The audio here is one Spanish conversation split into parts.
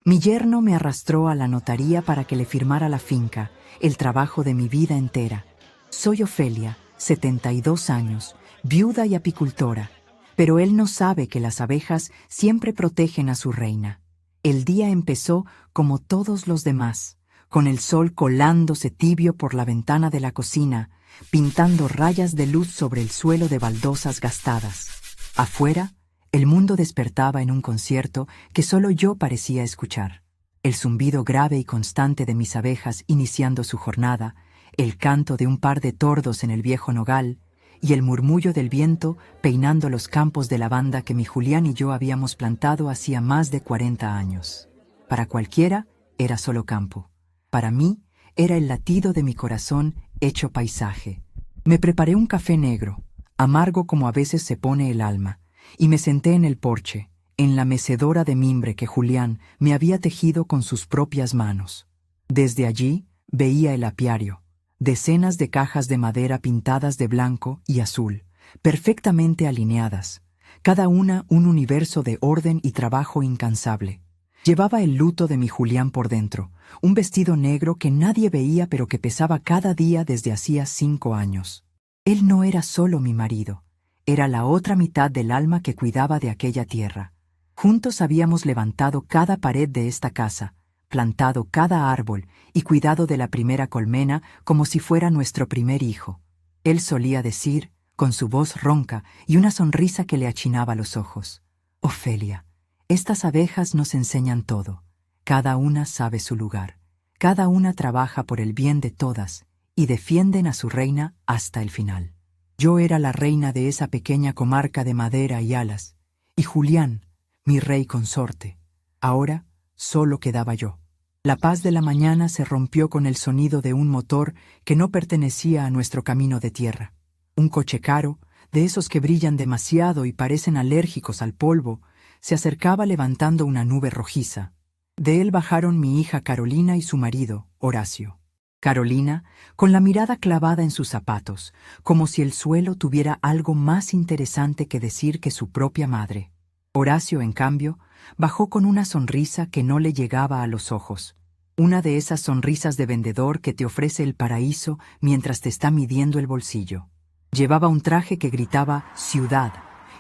Mi yerno me arrastró a la notaría para que le firmara la finca, el trabajo de mi vida entera. Soy Ofelia, 72 años, viuda y apicultora, pero él no sabe que las abejas siempre protegen a su reina. El día empezó como todos los demás, con el sol colándose tibio por la ventana de la cocina, pintando rayas de luz sobre el suelo de baldosas gastadas. Afuera, el mundo despertaba en un concierto que solo yo parecía escuchar. El zumbido grave y constante de mis abejas iniciando su jornada, el canto de un par de tordos en el viejo nogal y el murmullo del viento peinando los campos de lavanda que mi Julián y yo habíamos plantado hacía más de 40 años. Para cualquiera era solo campo. Para mí era el latido de mi corazón hecho paisaje. Me preparé un café negro, amargo como a veces se pone el alma, y me senté en el porche, en la mecedora de mimbre que Julián me había tejido con sus propias manos. Desde allí veía el apiario, decenas de cajas de madera pintadas de blanco y azul, perfectamente alineadas, cada una un universo de orden y trabajo incansable. Llevaba el luto de mi Julián por dentro, un vestido negro que nadie veía pero que pesaba cada día desde hacía 5 años. Él no era solo mi marido, era la otra mitad del alma que cuidaba de aquella tierra. Juntos habíamos levantado cada pared de esta casa, plantado cada árbol y cuidado de la primera colmena como si fuera nuestro primer hijo. Él solía decir, con su voz ronca y una sonrisa que le achinaba los ojos: «Ofelia, estas abejas nos enseñan todo. Cada una sabe su lugar. Cada una trabaja por el bien de todas y defienden a su reina hasta el final». Yo era la reina de esa pequeña comarca de madera y alas, y Julián, mi rey consorte. Ahora solo quedaba yo. La paz de la mañana se rompió con el sonido de un motor que no pertenecía a nuestro camino de tierra. Un coche caro, de esos que brillan demasiado y parecen alérgicos al polvo, se acercaba levantando una nube rojiza. De él bajaron mi hija Carolina y su marido, Horacio. Carolina, con la mirada clavada en sus zapatos, como si el suelo tuviera algo más interesante que decir que su propia madre. Horacio, en cambio, bajó con una sonrisa que no le llegaba a los ojos. Una de esas sonrisas de vendedor que te ofrece el paraíso mientras te está midiendo el bolsillo. Llevaba un traje que gritaba «Ciudad»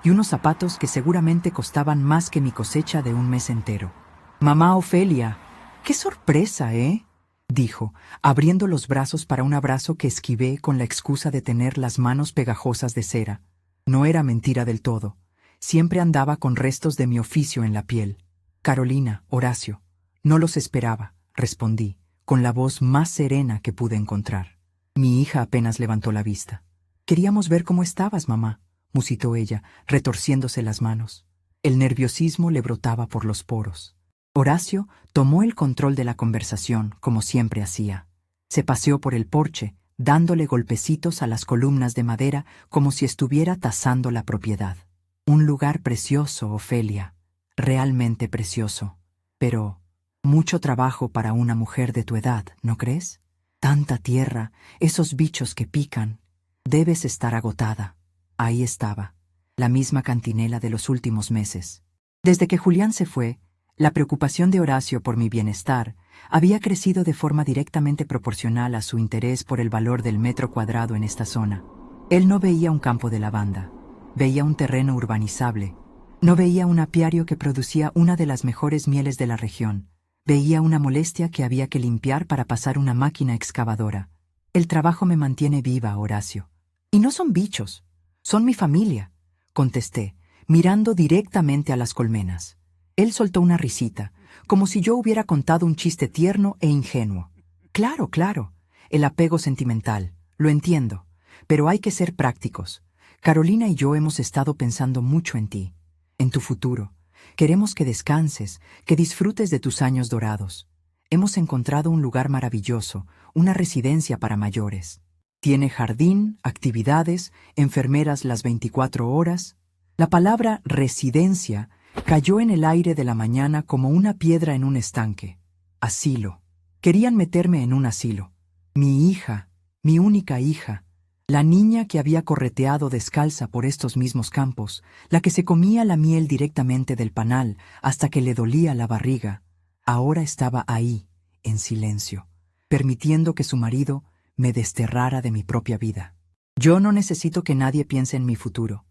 y unos zapatos que seguramente costaban más que mi cosecha de un mes entero. «Mamá Ofelia, qué sorpresa, ¿eh?», dijo, abriendo los brazos para un abrazo que esquivé con la excusa de tener las manos pegajosas de cera. No era mentira del todo. Siempre andaba con restos de mi oficio en la piel. «Carolina, Horacio, no los esperaba», respondí, con la voz más serena que pude encontrar. Mi hija apenas levantó la vista. «Queríamos ver cómo estabas, mamá», musitó ella, retorciéndose las manos. El nerviosismo le brotaba por los poros. Horacio tomó el control de la conversación, como siempre hacía. Se paseó por el porche, dándole golpecitos a las columnas de madera como si estuviera tasando la propiedad. «Un lugar precioso, Ofelia, realmente precioso. Pero mucho trabajo para una mujer de tu edad, ¿no crees? Tanta tierra, esos bichos que pican. Debes estar agotada». Ahí estaba, la misma cantinela de los últimos meses. Desde que Julián se fue, la preocupación de Horacio por mi bienestar había crecido de forma directamente proporcional a su interés por el valor del metro cuadrado en esta zona. Él no veía un campo de lavanda, veía un terreno urbanizable, no veía un apiario que producía una de las mejores mieles de la región, veía una molestia que había que limpiar para pasar una máquina excavadora. «El trabajo me mantiene viva, Horacio. Y no son bichos, son mi familia», contesté, mirando directamente a las colmenas. Él soltó una risita, como si yo hubiera contado un chiste tierno e ingenuo. «Claro, claro, el apego sentimental, lo entiendo, pero hay que ser prácticos. Carolina y yo hemos estado pensando mucho en ti, en tu futuro. Queremos que descanses, que disfrutes de tus años dorados. Hemos encontrado un lugar maravilloso, una residencia para mayores. Tiene jardín, actividades, enfermeras las 24 horas. La palabra residencia cayó en el aire de la mañana como una piedra en un estanque. Asilo. Querían meterme en un asilo. Mi hija, mi única hija, la niña que había correteado descalza por estos mismos campos, la que se comía la miel directamente del panal hasta que le dolía la barriga. Ahora estaba ahí, en silencio, permitiendo que su marido me desterrara de mi propia vida. Yo no necesito que nadie piense en mi futuro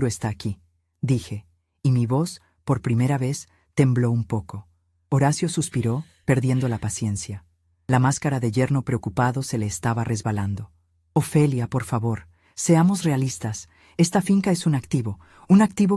está aquí, dije, y mi voz, por primera vez, tembló un poco. Horacio suspiró, perdiendo la paciencia. La máscara de yerno preocupado se le estaba resbalando. Ofelia, por favor, seamos realistas. Esta finca es un activo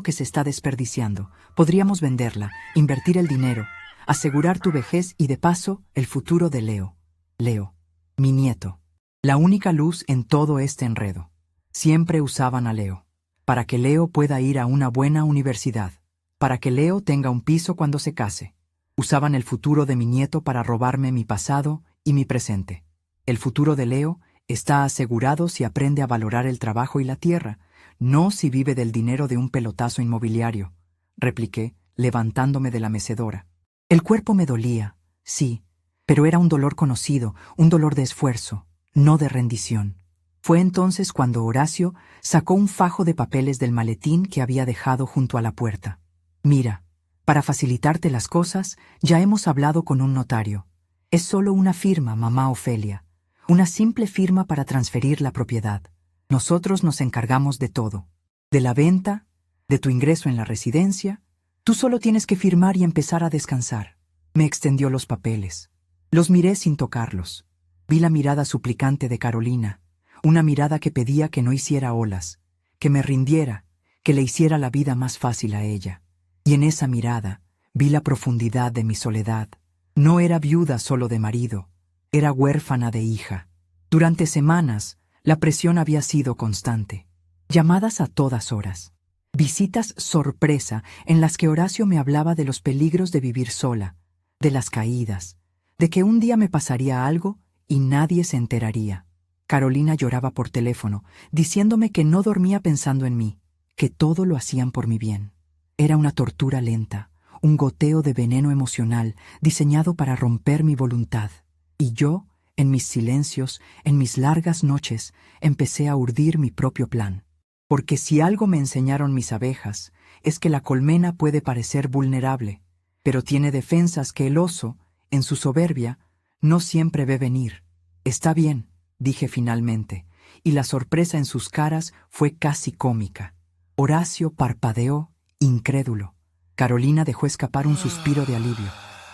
que se está desperdiciando. Podríamos venderla, invertir el dinero, asegurar tu vejez y de paso el futuro de Leo. Leo, mi nieto. La única luz en todo este enredo. Siempre usaban a Leo. Para que Leo pueda ir a una buena universidad. Para que Leo tenga un piso cuando se case. Usaban el futuro de mi nieto para robarme mi pasado y mi presente. El futuro de Leo está asegurado si aprende a valorar el trabajo y la tierra, no si vive del dinero de un pelotazo inmobiliario, repliqué, levantándome de la mecedora. El cuerpo me dolía, sí, pero era un dolor conocido, un dolor de esfuerzo, no de rendición. Fue entonces cuando Horacio sacó un fajo de papeles del maletín que había dejado junto a la puerta. Mira, para facilitarte las cosas, ya hemos hablado con un notario. Es solo una firma, mamá Ofelia. Una simple firma para transferir la propiedad. Nosotros nos encargamos de todo. De la venta, de tu ingreso en la residencia. Tú solo tienes que firmar y empezar a descansar. Me extendió los papeles. Los miré sin tocarlos. Vi la mirada suplicante de Carolina. Una mirada que pedía que no hiciera olas, que me rindiera, que le hiciera la vida más fácil a ella. Y en esa mirada vi la profundidad de mi soledad. No era viuda solo de marido, era huérfana de hija. Durante semanas, la presión había sido constante. Llamadas a todas horas. Visitas sorpresa en las que Horacio me hablaba de los peligros de vivir sola, de las caídas, de que un día me pasaría algo y nadie se enteraría. Carolina lloraba por teléfono, diciéndome que no dormía pensando en mí, que todo lo hacían por mi bien. Era una tortura lenta, un goteo de veneno emocional diseñado para romper mi voluntad. Y yo, en mis silencios, en mis largas noches, empecé a urdir mi propio plan. Porque si algo me enseñaron mis abejas, es que la colmena puede parecer vulnerable, pero tiene defensas que el oso, en su soberbia, no siempre ve venir. Está bien, dije finalmente, y la sorpresa en sus caras fue casi cómica. Horacio parpadeó, incrédulo. Carolina dejó escapar un suspiro de alivio.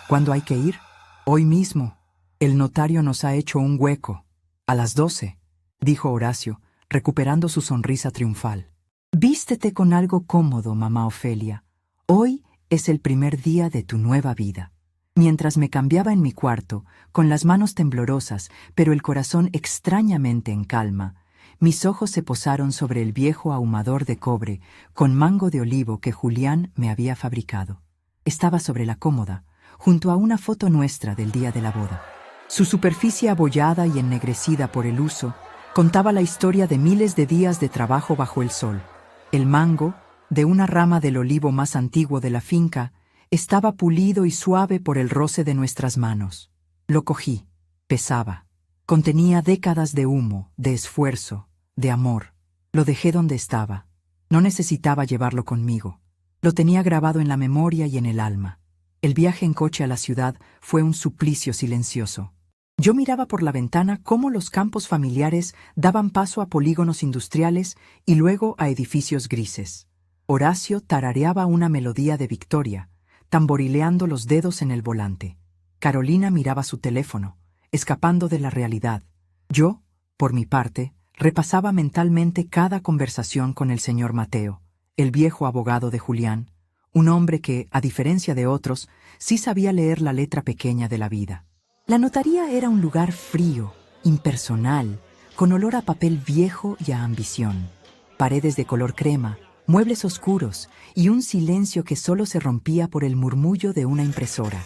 ¿Cuándo hay que ir? Hoy mismo. El notario nos ha hecho un hueco. A las 12, dijo Horacio, recuperando su sonrisa triunfal. Vístete con algo cómodo, mamá Ofelia. Hoy es el primer día de tu nueva vida. Mientras me cambiaba en mi cuarto, con las manos temblorosas, pero el corazón extrañamente en calma, mis ojos se posaron sobre el viejo ahumador de cobre con mango de olivo que Julián me había fabricado. Estaba sobre la cómoda, junto a una foto nuestra del día de la boda. Su superficie abollada y ennegrecida por el uso contaba la historia de miles de días de trabajo bajo el sol. El mango, de una rama del olivo más antiguo de la finca, estaba pulido y suave por el roce de nuestras manos. Lo cogí. Pesaba. Contenía décadas de humo, de esfuerzo, de amor. Lo dejé donde estaba. No necesitaba llevarlo conmigo. Lo tenía grabado en la memoria y en el alma. El viaje en coche a la ciudad fue un suplicio silencioso. Yo miraba por la ventana cómo los campos familiares daban paso a polígonos industriales y luego a edificios grises. Horacio tarareaba una melodía de victoria, tamborileando los dedos en el volante. Carolina miraba su teléfono, escapando de la realidad. Yo, por mi parte, repasaba mentalmente cada conversación con el señor Mateo, el viejo abogado de Julián, un hombre que, a diferencia de otros, sí sabía leer la letra pequeña de la vida. La notaría era un lugar frío, impersonal, con olor a papel viejo y a ambición. Paredes de color crema, muebles oscuros y un silencio que solo se rompía por el murmullo de una impresora.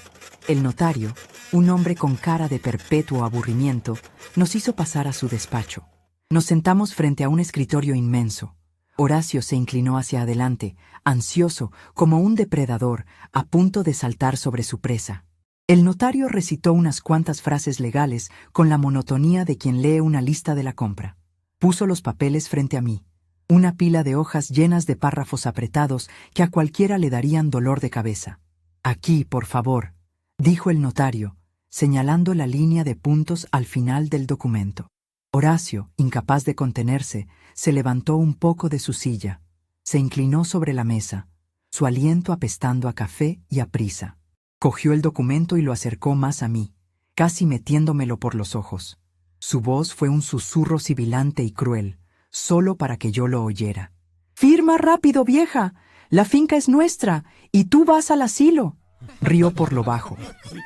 El notario, un hombre con cara de perpetuo aburrimiento, nos hizo pasar a su despacho. Nos sentamos frente a un escritorio inmenso. Horacio se inclinó hacia adelante, ansioso, como un depredador, a punto de saltar sobre su presa. El notario recitó unas cuantas frases legales con la monotonía de quien lee una lista de la compra. Puso los papeles frente a mí, una pila de hojas llenas de párrafos apretados que a cualquiera le darían dolor de cabeza. Aquí, por favor, dijo el notario, señalando la línea de puntos al final del documento. Horacio, incapaz de contenerse, se levantó un poco de su silla, se inclinó sobre la mesa, su aliento apestando a café y a prisa. Cogió el documento y lo acercó más a mí, casi metiéndomelo por los ojos. Su voz fue un susurro sibilante y cruel, solo para que yo lo oyera. «¡Firma rápido, vieja! La finca es nuestra, y tú vas al asilo». Rió por lo bajo,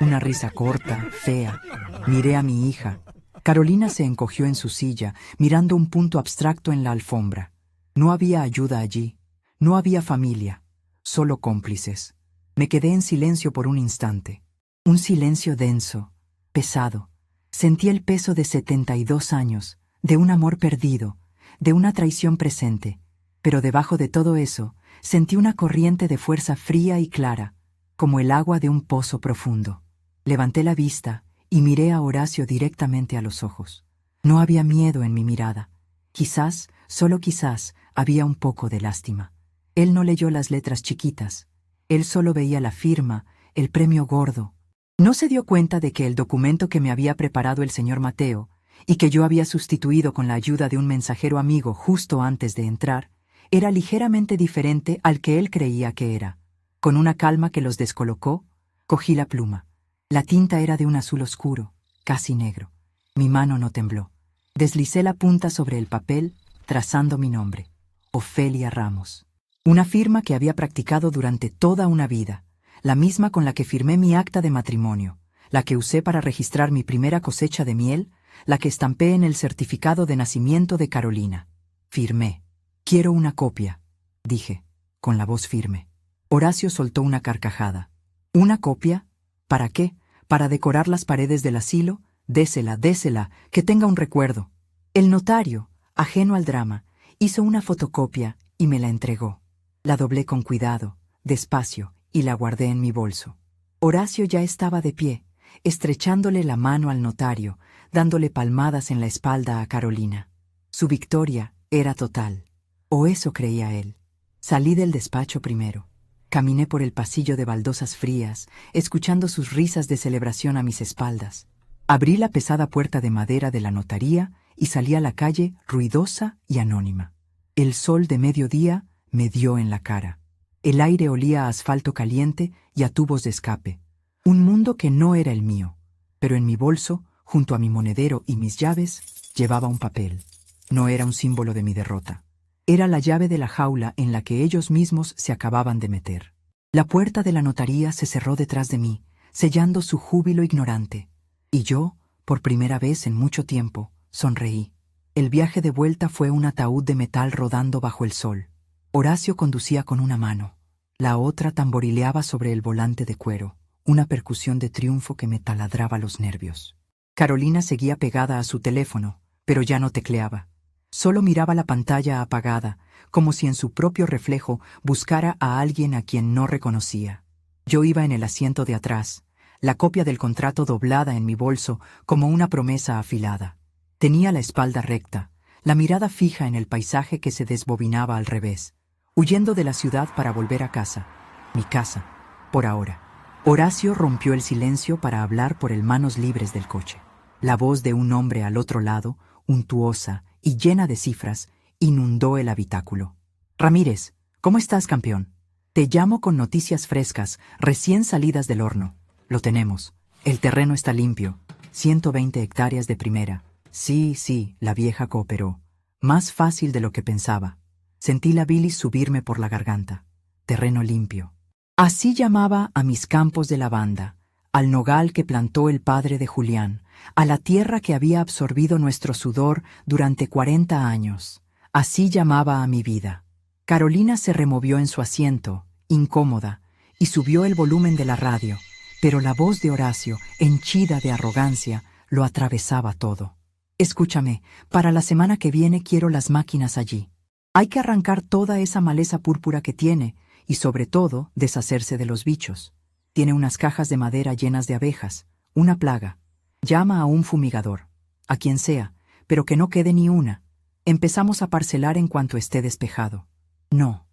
una risa corta, fea. Miré a mi hija. Carolina se encogió en su silla, mirando un punto abstracto en la alfombra. No había ayuda allí, no había familia, solo cómplices. Me quedé en silencio por un instante. Un silencio denso, pesado. Sentí el peso de 72 años, de un amor perdido, de una traición presente. Pero debajo de todo eso, sentí una corriente de fuerza fría y clara, como el agua de un pozo profundo. Levanté la vista y miré a Horacio directamente a los ojos. No había miedo en mi mirada. Quizás, solo quizás, había un poco de lástima. Él no leyó las letras chiquitas. Él solo veía la firma, el premio gordo. No se dio cuenta de que el documento que me había preparado el señor Mateo, y que yo había sustituido con la ayuda de un mensajero amigo justo antes de entrar, era ligeramente diferente al que él creía que era. Con una calma que los descolocó, cogí la pluma. La tinta era de un azul oscuro, casi negro. Mi mano no tembló. Deslicé la punta sobre el papel, trazando mi nombre. Ofelia Ramos. Una firma que había practicado durante toda una vida, la misma con la que firmé mi acta de matrimonio, la que usé para registrar mi primera cosecha de miel, la que estampé en el certificado de nacimiento de Carolina. Firmé. «Quiero una copia», dije, con la voz firme. Horacio soltó una carcajada. «¿Una copia? ¿Para qué? ¿Para decorar las paredes del asilo? Désela, désela, que tenga un recuerdo». El notario, ajeno al drama, hizo una fotocopia y me la entregó. La doblé con cuidado, despacio, y la guardé en mi bolso. Horacio ya estaba de pie, estrechándole la mano al notario, dándole palmadas en la espalda a Carolina. Su victoria era total, o eso creía él. Salí del despacho primero. Caminé por el pasillo de baldosas frías, escuchando sus risas de celebración a mis espaldas. Abrí la pesada puerta de madera de la notaría y salí a la calle ruidosa y anónima. El sol de mediodía me dio en la cara. El aire olía a asfalto caliente y a tubos de escape. Un mundo que no era el mío, pero en mi bolso, junto a mi monedero y mis llaves, llevaba un papel. No era un símbolo de mi derrota. Era la llave de la jaula en la que ellos mismos se acababan de meter. La puerta de la notaría se cerró detrás de mí, sellando su júbilo ignorante. Y yo, por primera vez en mucho tiempo, sonreí. El viaje de vuelta fue un ataúd de metal rodando bajo el sol. Horacio conducía con una mano. La otra tamborileaba sobre el volante de cuero, una percusión de triunfo que me taladraba los nervios. Carolina seguía pegada a su teléfono, pero ya no tecleaba. Solo miraba la pantalla apagada, como si en su propio reflejo buscara a alguien a quien no reconocía. Yo iba en el asiento de atrás, la copia del contrato doblada en mi bolso como una promesa afilada. Tenía la espalda recta, la mirada fija en el paisaje que se desbobinaba al revés, huyendo de la ciudad para volver a casa. Mi casa, por ahora. Horacio rompió el silencio para hablar por el manos libres del coche. La voz de un hombre al otro lado, untuosa y llena de cifras, inundó el habitáculo. «Ramírez, ¿cómo estás, campeón? Te llamo con noticias frescas, recién salidas del horno. Lo tenemos. El terreno está limpio. 120 hectáreas de primera. Sí, la vieja cooperó. Más fácil de lo que pensaba. Sentí la bilis subirme por la garganta. Terreno limpio. Así llamaba a mis campos de lavanda, al nogal que plantó el padre de Julián, a la tierra que había absorbido nuestro sudor durante 40 años. Así llamaba a mi vida. Carolina se removió en su asiento, incómoda, y subió el volumen de la radio, pero la voz de Horacio, henchida de arrogancia, lo atravesaba todo. «Escúchame, para la semana que viene quiero las máquinas allí. Hay que arrancar toda esa maleza púrpura que tiene, y sobre todo, deshacerse de los bichos. Tiene unas cajas de madera llenas de abejas, una plaga. Llama a un fumigador, a quien sea, pero que no quede ni una. Empezamos a parcelar en cuanto esté despejado». «No,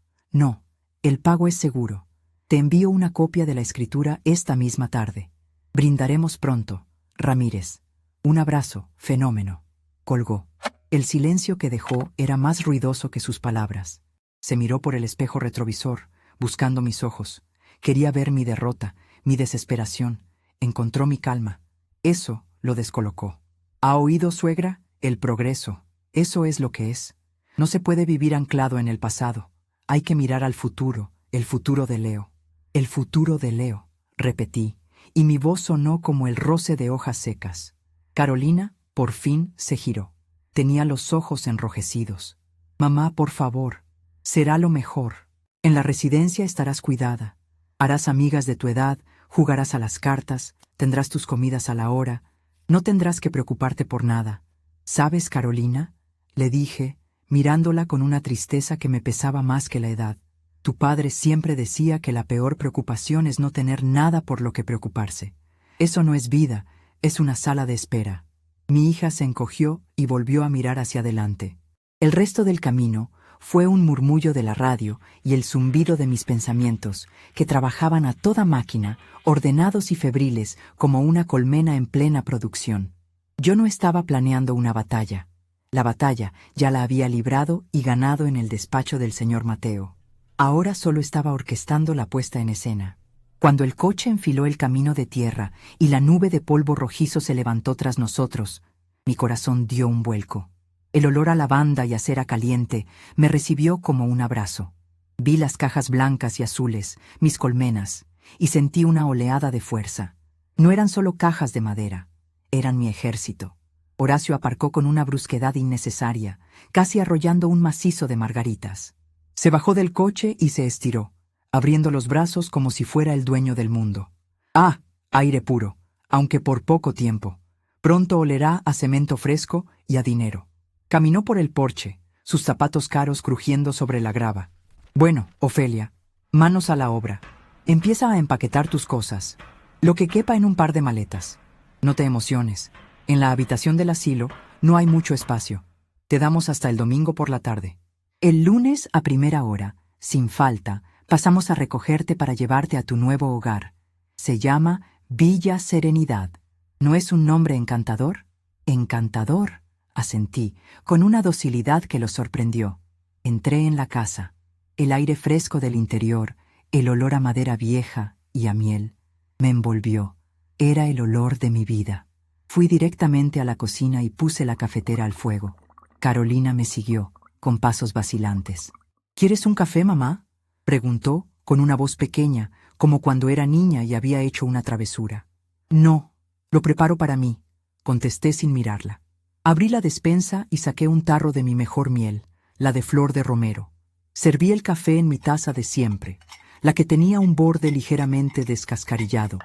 el pago es seguro. Te envío una copia de la escritura esta misma tarde. Brindaremos pronto, Ramírez. Un abrazo, fenómeno. Colgó. El silencio que dejó era más ruidoso que sus palabras. Se miró por el espejo retrovisor, buscando mis ojos. Quería ver mi derrota, mi desesperación. Encontró mi calma. Eso lo descolocó. ¿Ha oído, suegra? El progreso. Eso es lo que es. No se puede vivir anclado en el pasado. Hay que mirar al futuro, el futuro de Leo. El futuro de Leo, repetí, y mi voz sonó como el roce de hojas secas. Carolina, por fin, se giró. Tenía los ojos enrojecidos. Mamá, por favor, será lo mejor. En la residencia estarás cuidada. Harás amigas de tu edad, jugarás a las cartas, tendrás tus comidas a la hora. No tendrás que preocuparte por nada. ¿Sabes, Carolina? Le dije, mirándola con una tristeza que me pesaba más que la edad. Tu padre siempre decía que la peor preocupación es no tener nada por lo que preocuparse. Eso no es vida, es una sala de espera. Mi hija se encogió y volvió a mirar hacia adelante. El resto del camino fue un murmullo de la radio y el zumbido de mis pensamientos, que trabajaban a toda máquina, ordenados y febriles como una colmena en plena producción. Yo no estaba planeando una batalla. La batalla ya la había librado y ganado en el despacho del señor Mateo. Ahora solo estaba orquestando la puesta en escena. Cuando el coche enfiló el camino de tierra y la nube de polvo rojizo se levantó tras nosotros, mi corazón dio un vuelco. El olor a lavanda y a cera caliente me recibió como un abrazo. Vi las cajas blancas y azules, mis colmenas, y sentí una oleada de fuerza. No eran solo cajas de madera, eran mi ejército. Horacio aparcó con una brusquedad innecesaria, casi arrollando un macizo de margaritas. Se bajó del coche y se estiró, abriendo los brazos como si fuera el dueño del mundo. Ah, aire puro, aunque por poco tiempo. Pronto olerá a cemento fresco y a dinero. Caminó por el porche, sus zapatos caros crujiendo sobre la grava. Bueno, Ofelia, manos a la obra. Empieza a empaquetar tus cosas, lo que quepa en un par de maletas. No te emociones. En la habitación del asilo no hay mucho espacio. Te damos hasta el domingo por la tarde. El lunes a primera hora, sin falta, pasamos a recogerte para llevarte a tu nuevo hogar. Se llama Villa Serenidad. ¿No es un nombre encantador? Encantador, asentí, con una docilidad que lo sorprendió. Entré en la casa. El aire fresco del interior, el olor a madera vieja y a miel, me envolvió. Era el olor de mi vida. Fui directamente a la cocina y puse la cafetera al fuego. Carolina me siguió, con pasos vacilantes. ¿Quieres un café, mamá?, preguntó, con una voz pequeña, como cuando era niña y había hecho una travesura. No, lo preparo para mí, contesté sin mirarla. Abrí la despensa y saqué un tarro de mi mejor miel, la de flor de romero. Serví el café en mi taza de siempre, la que tenía un borde ligeramente descascarillado,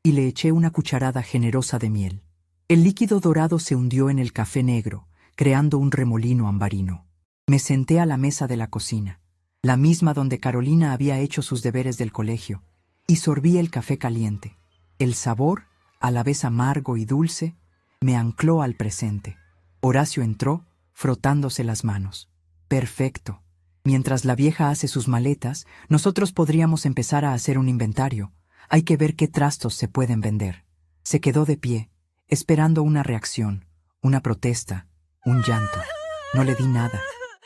y le eché una cucharada generosa de miel. El líquido dorado se hundió en el café negro, creando un remolino ambarino. Me senté a la mesa de la cocina, la misma donde Carolina había hecho sus deberes del colegio, y sorbí el café caliente. El sabor, a la vez amargo y dulce, me ancló al presente. Horacio entró, frotándose las manos. Perfecto. Mientras la vieja hace sus maletas, nosotros podríamos empezar a hacer un inventario. Hay que ver qué trastos se pueden vender. Se quedó de pie, esperando una reacción, una protesta, un llanto. No le di nada.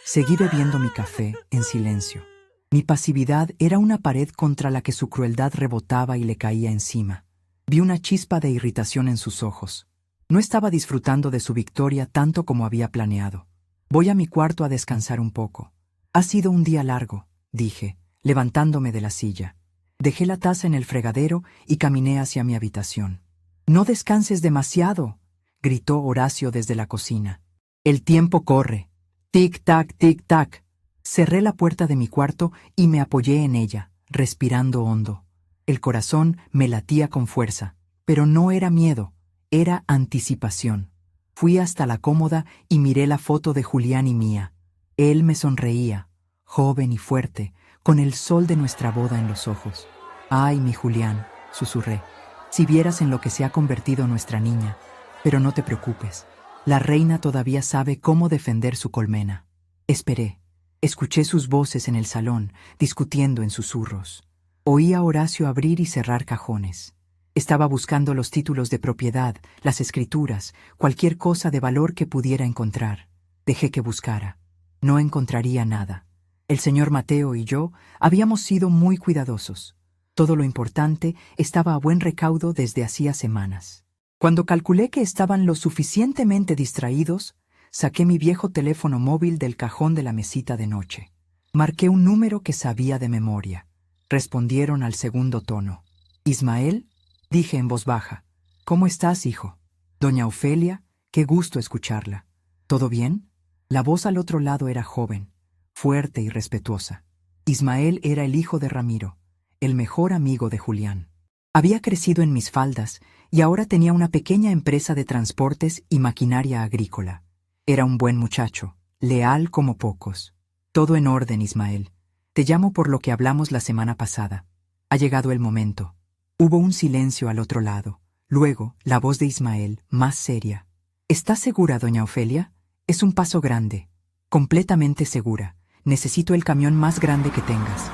Seguí bebiendo mi café en silencio. Mi pasividad era una pared contra la que su crueldad rebotaba y le caía encima. Vi una chispa de irritación en sus ojos. No estaba disfrutando de su victoria tanto como había planeado. Voy a mi cuarto a descansar un poco. Ha sido un día largo, dije, levantándome de la silla. Dejé la taza en el fregadero y caminé hacia mi habitación. «No descanses demasiado», gritó Horacio desde la cocina. «El tiempo corre. Tic-tac, tic-tac». Cerré la puerta de mi cuarto y me apoyé en ella, respirando hondo. El corazón me latía con fuerza, pero no era miedo, era anticipación. Fui hasta la cómoda y miré la foto de Julián y mía. Él me sonreía, joven y fuerte, con el sol de nuestra boda en los ojos. «Ay, mi Julián», susurré, «si vieras en lo que se ha convertido nuestra niña. Pero no te preocupes, la reina todavía sabe cómo defender su colmena». Esperé. Escuché sus voces en el salón, discutiendo en susurros. Oí a Horacio abrir y cerrar cajones. Estaba buscando los títulos de propiedad, las escrituras, cualquier cosa de valor que pudiera encontrar. Dejé que buscara. No encontraría nada. El señor Mateo y yo habíamos sido muy cuidadosos. Todo lo importante estaba a buen recaudo desde hacía semanas. Cuando calculé que estaban lo suficientemente distraídos, saqué mi viejo teléfono móvil del cajón de la mesita de noche. Marqué un número que sabía de memoria. Respondieron al segundo tono. «Ismael», dije en voz baja. «¿Cómo estás, hijo?» «Doña Ofelia, qué gusto escucharla. ¿Todo bien?» La voz al otro lado era joven, fuerte y respetuosa. Ismael era el hijo de Ramiro, el mejor amigo de Julián. Había crecido en mis faldas y ahora tenía una pequeña empresa de transportes y maquinaria agrícola. Era un buen muchacho, leal como pocos. «Todo en orden, Ismael. Te llamo por lo que hablamos la semana pasada. Ha llegado el momento». Hubo un silencio al otro lado. Luego, la voz de Ismael, más seria. «¿Estás segura, doña Ofelia? Es un paso grande. Completamente segura. Necesito el camión más grande que tengas.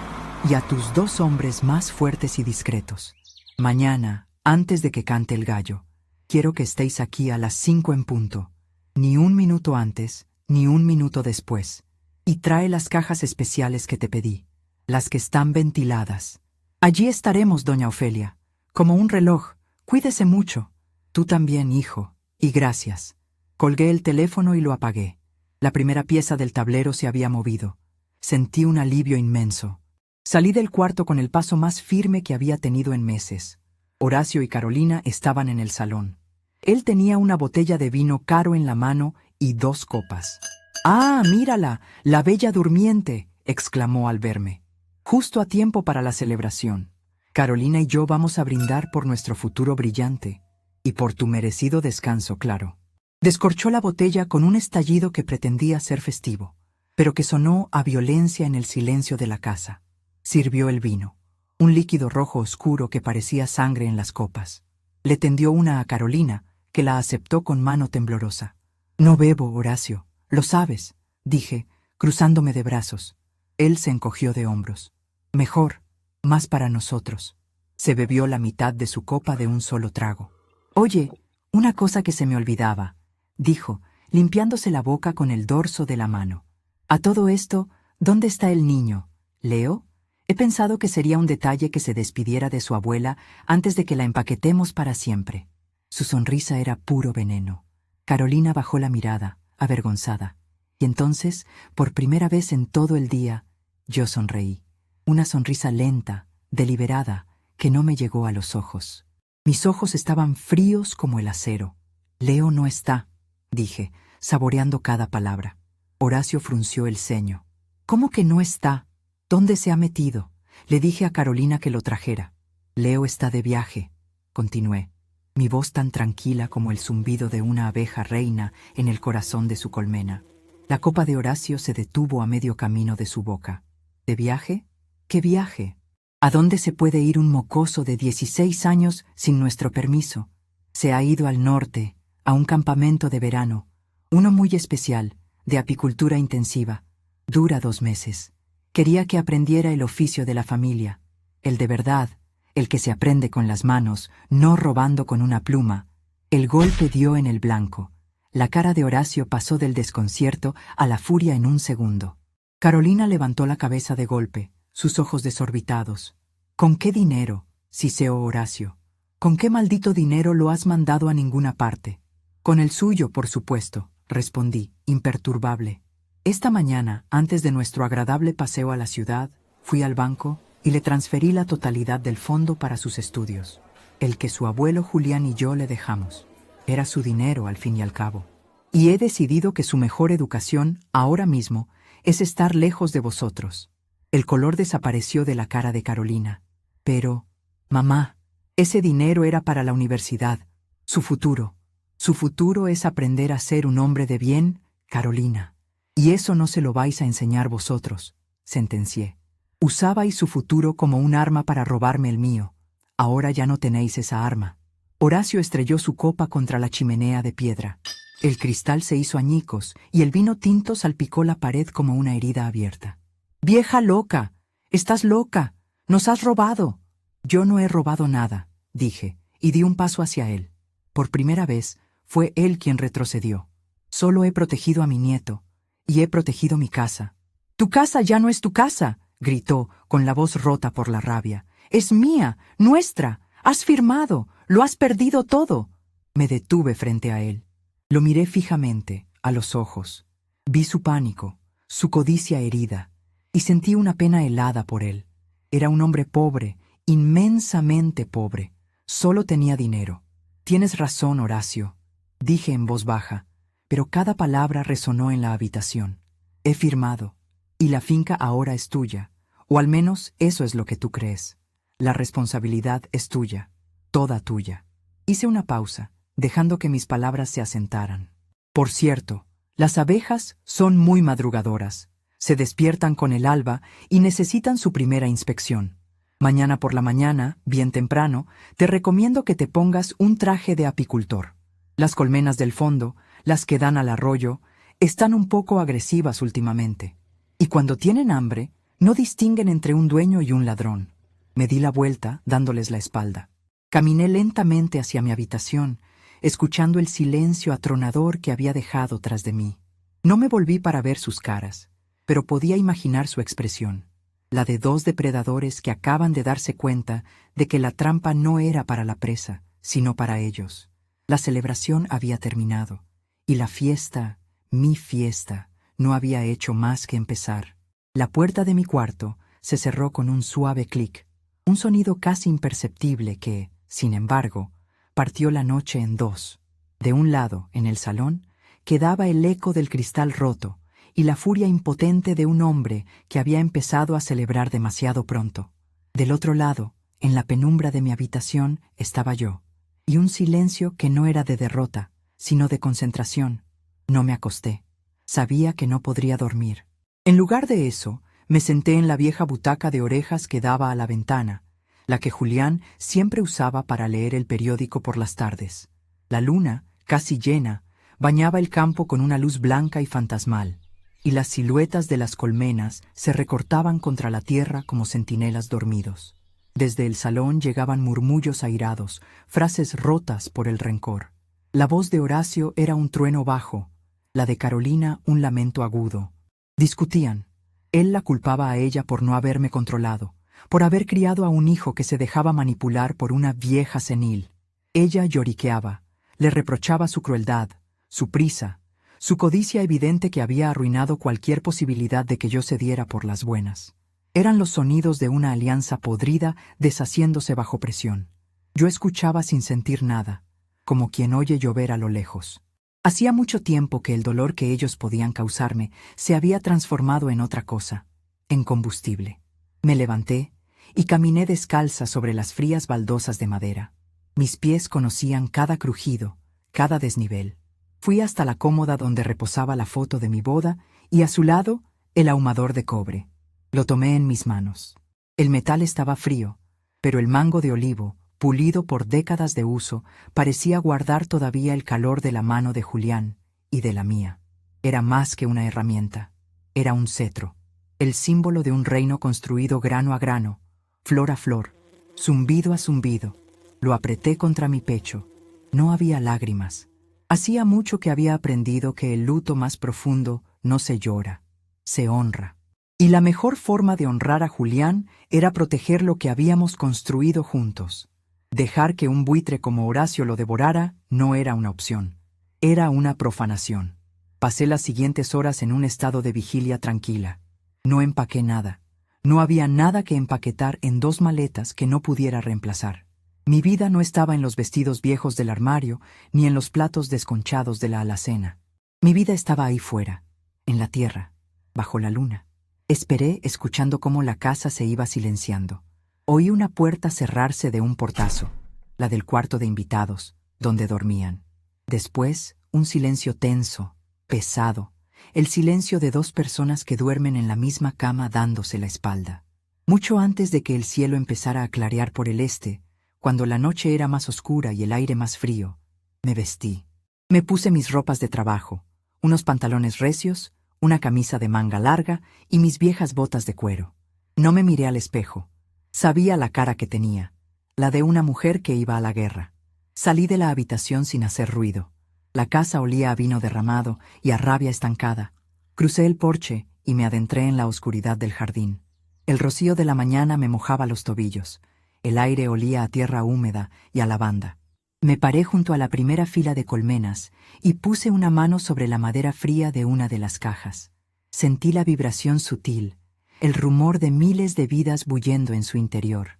Y a tus 2 hombres más fuertes y discretos. Mañana, antes de que cante el gallo, quiero que estéis aquí a las 5 en punto. Ni un minuto antes, ni un minuto después. Y trae las cajas especiales que te pedí, las que están ventiladas. Allí estaremos, doña Ofelia, como un reloj. Cuídese mucho. Tú también, hijo, y gracias». Colgué el teléfono y lo apagué. La primera pieza del tablero se había movido. Sentí un alivio inmenso. Salí del cuarto con el paso más firme que había tenido en meses. Horacio y Carolina estaban en el salón. Él tenía una botella de vino caro en la mano y 2 copas. «¡Ah, mírala! ¡La bella durmiente!», exclamó al verme. «Justo a tiempo para la celebración. Carolina y yo vamos a brindar por nuestro futuro brillante. Y por tu merecido descanso, claro». Descorchó la botella con un estallido que pretendía ser festivo, pero que sonó a violencia en el silencio de la casa. Sirvió el vino, un líquido rojo oscuro que parecía sangre en las copas. Le tendió una a Carolina, que la aceptó con mano temblorosa. «No bebo, Horacio, lo sabes», dije, cruzándome de brazos. Él se encogió de hombros. «Mejor, más para nosotros». Se bebió la mitad de su copa de un solo trago. «Oye, una cosa que se me olvidaba», dijo, limpiándose la boca con el dorso de la mano. «A todo esto, ¿dónde está el niño? ¿Leo? He pensado que sería un detalle que se despidiera de su abuela antes de que la empaquetemos para siempre». Su sonrisa era puro veneno. Carolina bajó la mirada, avergonzada, y entonces, por primera vez en todo el día, yo sonreí. Una sonrisa lenta, deliberada, que no me llegó a los ojos. Mis ojos estaban fríos como el acero. «Leo no está», dije, saboreando cada palabra. Horacio frunció el ceño. «¿Cómo que no está? ¿Dónde se ha metido?». Le dije a Carolina que lo trajera. «Leo está de viaje», continué, mi voz tan tranquila como el zumbido de una abeja reina en el corazón de su colmena. La copa de Horacio se detuvo a medio camino de su boca. «¿De viaje? ¿Qué viaje? ¿A dónde se puede ir un mocoso de 16 años sin nuestro permiso? Se ha ido al norte, a un campamento de verano, uno muy especial, de apicultura intensiva. Dura 2 meses. Quería que aprendiera el oficio de la familia, el de verdad, el que se aprende con las manos, no robando con una pluma». El golpe dio en el blanco. La cara de Horacio pasó del desconcierto a la furia en un segundo. Carolina levantó la cabeza de golpe, sus ojos desorbitados. «¿Con qué dinero?», siseó Horacio. «¿Con qué maldito dinero lo has mandado a ninguna parte?». «Con el suyo, por supuesto», respondí, imperturbable. Esta mañana, antes de nuestro agradable paseo a la ciudad, fui al banco y le transferí la totalidad del fondo para sus estudios, el que su abuelo Julián y yo le dejamos. Era su dinero, al fin y al cabo. Y he decidido que su mejor educación, ahora mismo, es estar lejos de vosotros». El color desapareció de la cara de Carolina. «Pero, mamá, ese dinero era para la universidad, su futuro. Su futuro es aprender a ser un hombre de bien, Carolina. Y eso no se lo vais a enseñar vosotros», sentencié. «Usabais su futuro como un arma para robarme el mío. Ahora ya no tenéis esa arma». Horacio estrelló su copa contra la chimenea de piedra. El cristal se hizo añicos y el vino tinto salpicó la pared como una herida abierta. «¡Vieja loca! ¡Estás loca! ¡Nos has robado!». «Yo no he robado nada», dije, y di un paso hacia él. Por primera vez, fue él quien retrocedió. Solo he protegido a mi nieto, y he protegido mi casa. «¡Tu casa ya no es tu casa!», gritó, con la voz rota por la rabia. «Es mía, nuestra. Has firmado, lo has perdido todo». Me detuve frente a él. Lo miré fijamente, a los ojos. Vi su pánico, su codicia herida, y sentí una pena helada por él. Era un hombre pobre, inmensamente pobre. Solo tenía dinero. «Tienes razón, Horacio», dije en voz baja, pero cada palabra resonó en la habitación. «He firmado, y la finca ahora es tuya, o al menos eso es lo que tú crees. La responsabilidad es tuya, toda tuya». Hice una pausa, dejando que mis palabras se asentaran. «Por cierto, las abejas son muy madrugadoras. Se despiertan con el alba y necesitan su primera inspección. Mañana por la mañana, bien temprano, te recomiendo que te pongas un traje de apicultor. Las colmenas del fondo, las que dan al arroyo, están un poco agresivas últimamente. Y cuando tienen hambre, no distinguen entre un dueño y un ladrón». Me di la vuelta, dándoles la espalda. Caminé lentamente hacia mi habitación, escuchando el silencio atronador que había dejado tras de mí. No me volví para ver sus caras, pero podía imaginar su expresión, la de dos depredadores que acaban de darse cuenta de que la trampa no era para la presa, sino para ellos. La celebración había terminado, y la fiesta, mi fiesta, no había hecho más que empezar. La puerta de mi cuarto se cerró con un suave clic, un sonido casi imperceptible que, sin embargo, partió la noche en dos. De un lado, en el salón, quedaba el eco del cristal roto y la furia impotente de un hombre que había empezado a celebrar demasiado pronto. Del otro lado, en la penumbra de mi habitación, estaba yo, y un silencio que no era de derrota, sino de concentración. No me acosté. Sabía que no podría dormir. En lugar de eso, me senté en la vieja butaca de orejas que daba a la ventana, la que Julián siempre usaba para leer el periódico por las tardes. La luna, casi llena, bañaba el campo con una luz blanca y fantasmal, y las siluetas de las colmenas se recortaban contra la tierra como centinelas dormidos. Desde el salón llegaban murmullos airados, frases rotas por el rencor. La voz de Horacio era un trueno bajo, la de Carolina un lamento agudo. Discutían. Él la culpaba a ella por no haberme controlado, por haber criado a un hijo que se dejaba manipular por una vieja senil. Ella lloriqueaba, le reprochaba su crueldad, su prisa, su codicia evidente que había arruinado cualquier posibilidad de que yo cediera por las buenas. Eran los sonidos de una alianza podrida deshaciéndose bajo presión. Yo escuchaba sin sentir nada, como quien oye llover a lo lejos. Hacía mucho tiempo que el dolor que ellos podían causarme se había transformado en otra cosa, en combustible. Me levanté y caminé descalza sobre las frías baldosas de madera. Mis pies conocían cada crujido, cada desnivel. Fui hasta la cómoda donde reposaba la foto de mi boda y a su lado el ahumador de cobre. Lo tomé en mis manos. El metal estaba frío, pero el mango de olivo, pulido por décadas de uso, parecía guardar todavía el calor de la mano de Julián y de la mía. Era más que una herramienta. Era un cetro, el símbolo de un reino construido grano a grano, flor a flor, zumbido a zumbido. Lo apreté contra mi pecho. No había lágrimas. Hacía mucho que había aprendido que el luto más profundo no se llora, se honra. Y la mejor forma de honrar a Julián era proteger lo que habíamos construido juntos. Dejar que un buitre como Horacio lo devorara no era una opción. Era una profanación. Pasé las siguientes horas en un estado de vigilia tranquila. No empaqué nada. No había nada que empaquetar en 2 maletas que no pudiera reemplazar. Mi vida no estaba en los vestidos viejos del armario ni en los platos desconchados de la alacena. Mi vida estaba ahí fuera, en la tierra, bajo la luna. Esperé escuchando cómo la casa se iba silenciando. Oí una puerta cerrarse de un portazo, la del cuarto de invitados, donde dormían. Después, un silencio tenso, pesado, el silencio de 2 personas que duermen en la misma cama dándose la espalda. Mucho antes de que el cielo empezara a clarear por el este, cuando la noche era más oscura y el aire más frío, me vestí. Me puse mis ropas de trabajo, unos pantalones recios, una camisa de manga larga y mis viejas botas de cuero. No me miré al espejo. Sabía la cara que tenía. la de una mujer que iba a la guerra. Salí de la habitación sin hacer ruido. La casa olía a vino derramado y a rabia estancada. Crucé el porche y me adentré en la oscuridad del jardín. El rocío de la mañana me mojaba los tobillos. El aire olía a tierra húmeda y a lavanda. Me paré junto a la primera fila de colmenas y puse una mano sobre la madera fría de una de las cajas. Sentí la vibración sutil, el rumor de miles de vidas bullendo en su interior.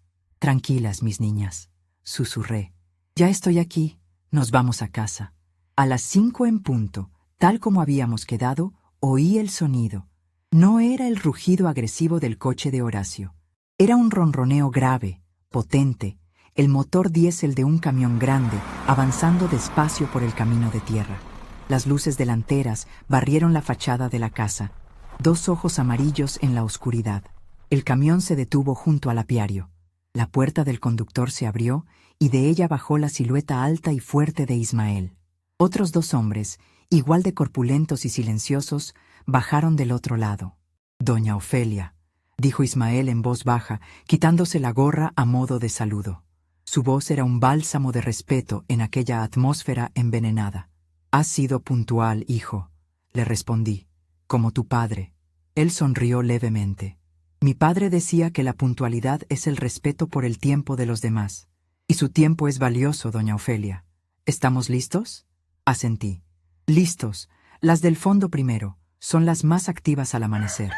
«Tranquilas, mis niñas», susurré. «Ya estoy aquí, nos vamos a casa». A las 5 en punto, tal como habíamos quedado, oí el sonido. No era el rugido agresivo del coche de Horacio. Era un ronroneo grave, potente, el motor diésel de un camión grande avanzando despacio por el camino de tierra. Las luces delanteras barrieron la fachada de la casa. 2 ojos amarillos en la oscuridad. El camión se detuvo junto al apiario. La puerta del conductor se abrió y de ella bajó la silueta alta y fuerte de Ismael. Otros 2 hombres, igual de corpulentos y silenciosos, bajaron del otro lado. «Doña Ofelia», dijo Ismael en voz baja, quitándose la gorra a modo de saludo. Su voz era un bálsamo de respeto en aquella atmósfera envenenada. «Has sido puntual, hijo», le respondí, «como tu padre». Él sonrió levemente. «Mi padre decía que la puntualidad es el respeto por el tiempo de los demás. Y su tiempo es valioso, doña Ofelia. ¿Estamos listos?» Asentí. «Listos. Las del fondo primero. Son las más activas al amanecer».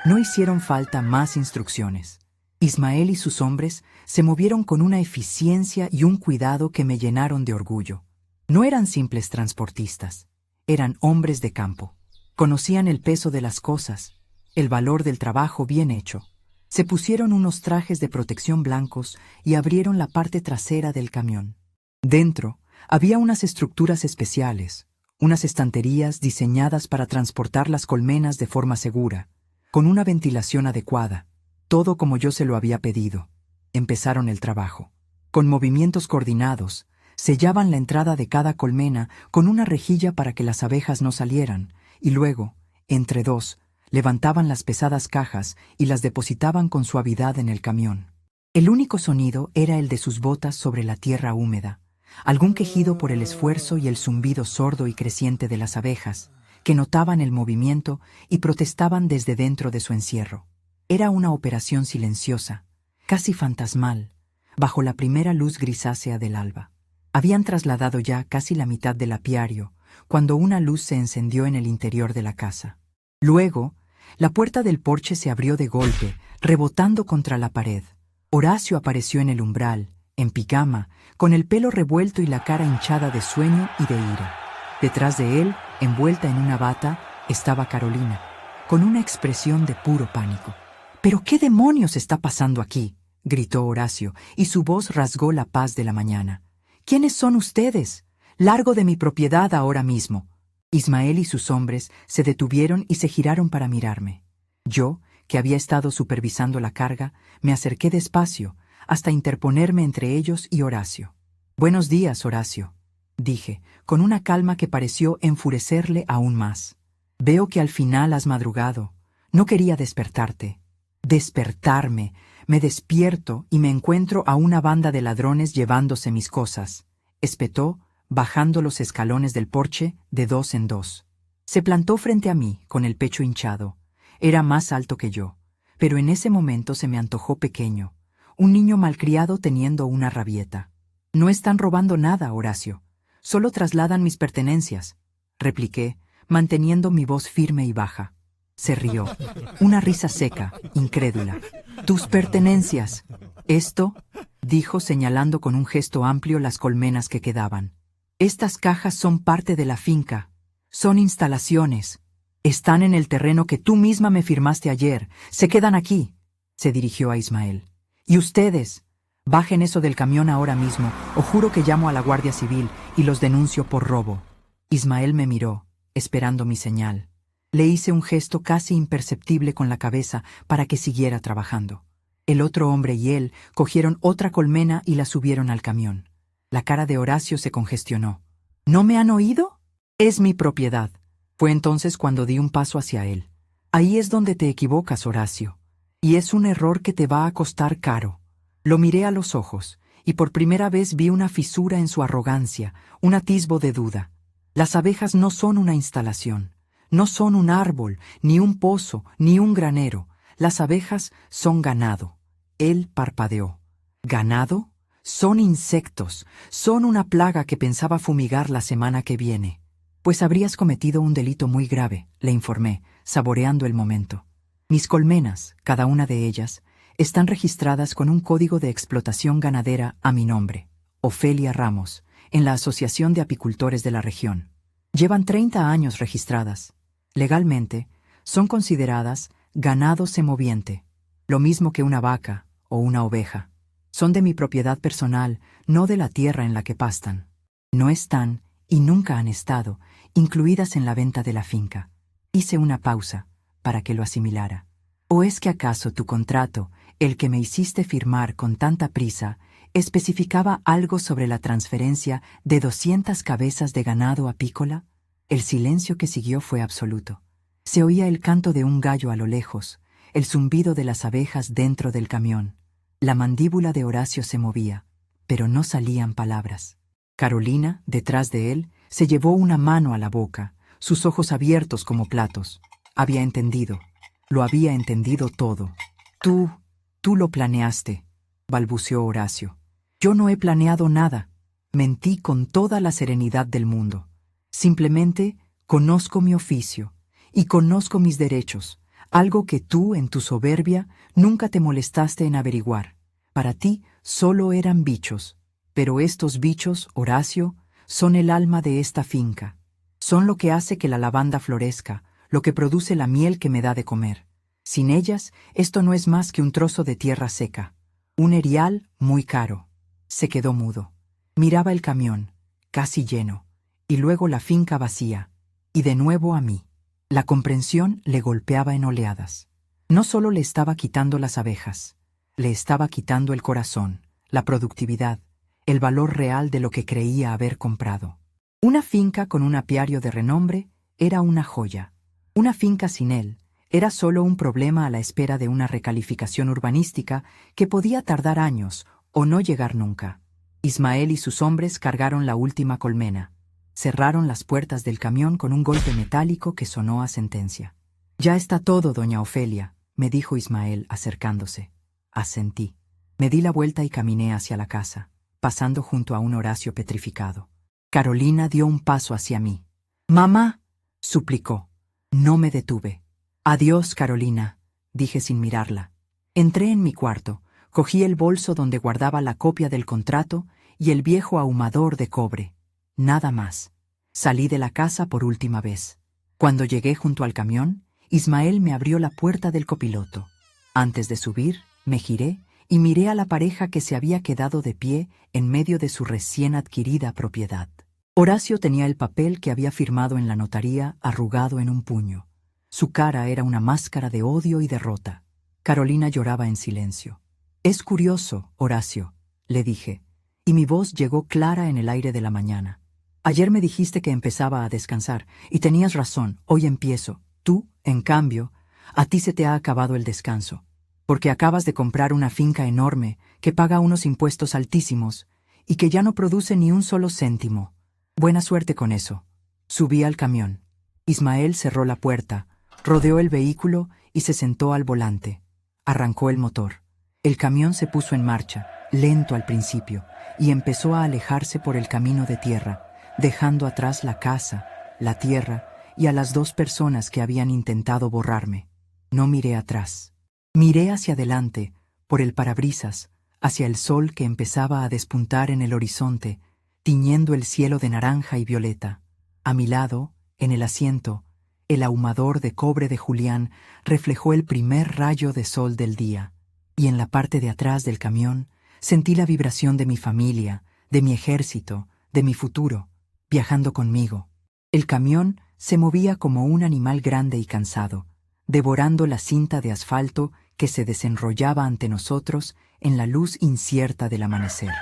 No hicieron falta más instrucciones. Ismael y sus hombres se movieron con una eficiencia y un cuidado que me llenaron de orgullo. No eran simples transportistas, eran hombres de campo. Conocían el peso de las cosas, el valor del trabajo bien hecho. Se pusieron unos trajes de protección blancos y abrieron la parte trasera del camión. Dentro había unas estructuras especiales, unas estanterías diseñadas para transportar las colmenas de forma segura, con una ventilación adecuada. Todo como yo se lo había pedido. Empezaron el trabajo. Con movimientos coordinados, sellaban la entrada de cada colmena con una rejilla para que las abejas no salieran, y luego, entre 2, levantaban las pesadas cajas y las depositaban con suavidad en el camión. El único sonido era el de sus botas sobre la tierra húmeda, algún quejido por el esfuerzo y el zumbido sordo y creciente de las abejas, que notaban el movimiento y protestaban desde dentro de su encierro. Era una operación silenciosa, casi fantasmal, bajo la primera luz grisácea del alba. Habían trasladado ya casi la mitad del apiario, cuando una luz se encendió en el interior de la casa. Luego, la puerta del porche se abrió de golpe, rebotando contra la pared. Horacio apareció en el umbral, en pijama, con el pelo revuelto y la cara hinchada de sueño y de ira. Detrás de él, envuelta en una bata, estaba Carolina, con una expresión de puro pánico. «¿Pero qué demonios está pasando aquí?», gritó Horacio, y su voz rasgó la paz de la mañana. «¿Quiénes son ustedes? Largo de mi propiedad ahora mismo». Ismael y sus hombres se detuvieron y se giraron para mirarme. Yo, que había estado supervisando la carga, me acerqué despacio, hasta interponerme entre ellos y Horacio. «Buenos días, Horacio», dije, con una calma que pareció enfurecerle aún más. «Veo que al final has madrugado. No quería despertarte». «Despertarme. Me despierto y me encuentro a una banda de ladrones llevándose mis cosas», espetó, bajando los escalones del porche de 2 en 2. Se plantó frente a mí, con el pecho hinchado. Era más alto que yo, pero en ese momento se me antojó pequeño, un niño malcriado teniendo una rabieta. «No están robando nada, Horacio. Solo trasladan mis pertenencias», repliqué, manteniendo mi voz firme y baja. Se rió, una risa seca, incrédula. «¿Tus pertenencias? ¿Esto?», dijo señalando con un gesto amplio las colmenas que quedaban. «Estas cajas son parte de la finca. Son instalaciones. Están en el terreno que tú misma me firmaste ayer. Se quedan aquí», se dirigió a Ismael. «Y ustedes, bajen eso del camión ahora mismo, o juro que llamo a la Guardia Civil y los denuncio por robo». Ismael me miró, esperando mi señal. Le hice un gesto casi imperceptible con la cabeza para que siguiera trabajando. El otro hombre y él cogieron otra colmena y la subieron al camión. La cara de Horacio se congestionó. «¿No me han oído? Es mi propiedad». Fue entonces cuando di un paso hacia él. «Ahí es donde te equivocas, Horacio. Y es un error que te va a costar caro». Lo miré a los ojos, y por primera vez vi una fisura en su arrogancia, un atisbo de duda. Las abejas no son una instalación, no son un árbol, ni un pozo, ni un granero. Las abejas son ganado. Él parpadeó. ¿Ganado? Son insectos, son una plaga que pensaba fumigar la semana que viene. Pues habrías cometido un delito muy grave, le informé, saboreando el momento. Mis colmenas, cada una de ellas, están registradas con un código de explotación ganadera a mi nombre, Ofelia Ramos, en la Asociación de Apicultores de la región. Llevan 30 años registradas. Legalmente, son consideradas ganado semoviente, lo mismo que una vaca o una oveja. Son de mi propiedad personal, no de la tierra en la que pastan. No están, y nunca han estado, incluidas en la venta de la finca. Hice una pausa, para que lo asimilara. ¿O es que acaso tu contrato, el que me hiciste firmar con tanta prisa, especificaba algo sobre la transferencia de 200 cabezas de ganado apícola? El silencio que siguió fue absoluto. Se oía el canto de un gallo a lo lejos, el zumbido de las abejas dentro del camión. La mandíbula de Horacio se movía, pero no salían palabras. Carolina, detrás de él, se llevó una mano a la boca, sus ojos abiertos como platos. Había entendido. Lo había entendido todo. Tú lo planeaste, balbuceó Horacio. Yo no he planeado nada. Mentí con toda la serenidad del mundo. Simplemente conozco mi oficio y conozco mis derechos, algo que tú, en tu soberbia, nunca te molestaste en averiguar. Para ti solo eran bichos, pero estos bichos, Horacio, son el alma de esta finca. Son lo que hace que la lavanda florezca, lo que produce la miel que me da de comer. Sin ellas, esto no es más que un trozo de tierra seca. Un erial muy caro. Se quedó mudo. Miraba el camión, casi lleno, y luego la finca vacía, y de nuevo a mí. La comprensión le golpeaba en oleadas. No solo le estaba quitando las abejas, le estaba quitando el corazón, la productividad, el valor real de lo que creía haber comprado. Una finca con un apiario de renombre era una joya. Una finca sin él era solo un problema a la espera de una recalificación urbanística que podía tardar años o no llegar nunca. Ismael y sus hombres cargaron la última colmena. Cerraron las puertas del camión con un golpe metálico que sonó a sentencia. «Ya está todo, doña Ofelia», me dijo Ismael acercándose. Asentí. Me di la vuelta y caminé hacia la casa, pasando junto a un Horacio petrificado. Carolina dio un paso hacia mí. «Mamá», suplicó. No me detuve. «Adiós, Carolina», dije sin mirarla. Entré en mi cuarto, cogí el bolso donde guardaba la copia del contrato y el viejo ahumador de cobre. Nada más. Salí de la casa por última vez. Cuando llegué junto al camión, Ismael me abrió la puerta del copiloto. Antes de subir, me giré y miré a la pareja que se había quedado de pie en medio de su recién adquirida propiedad. Horacio tenía el papel que había firmado en la notaría arrugado en un puño. Su cara era una máscara de odio y derrota. Carolina lloraba en silencio. «Es curioso, Horacio», le dije, y mi voz llegó clara en el aire de la mañana. «Ayer me dijiste que empezaba a descansar, y tenías razón, hoy empiezo. Tú, en cambio, a ti se te ha acabado el descanso, porque acabas de comprar una finca enorme que paga unos impuestos altísimos y que ya no produce ni un solo céntimo. Buena suerte con eso». Subí al camión. Ismael cerró la puerta, rodeó el vehículo y se sentó al volante. Arrancó el motor. El camión se puso en marcha, lento al principio, y empezó a alejarse por el camino de tierra, dejando atrás la casa, la tierra y a las 2 personas que habían intentado borrarme. No miré atrás. Miré hacia adelante, por el parabrisas, hacia el sol que empezaba a despuntar en el horizonte, tiñendo el cielo de naranja y violeta. A mi lado, en el asiento, el ahumador de cobre de Julián reflejó el primer rayo de sol del día, y en la parte de atrás del camión sentí la vibración de mi familia, de mi ejército, de mi futuro, viajando conmigo. El camión se movía como un animal grande y cansado, devorando la cinta de asfalto que se desenrollaba ante nosotros en la luz incierta del amanecer.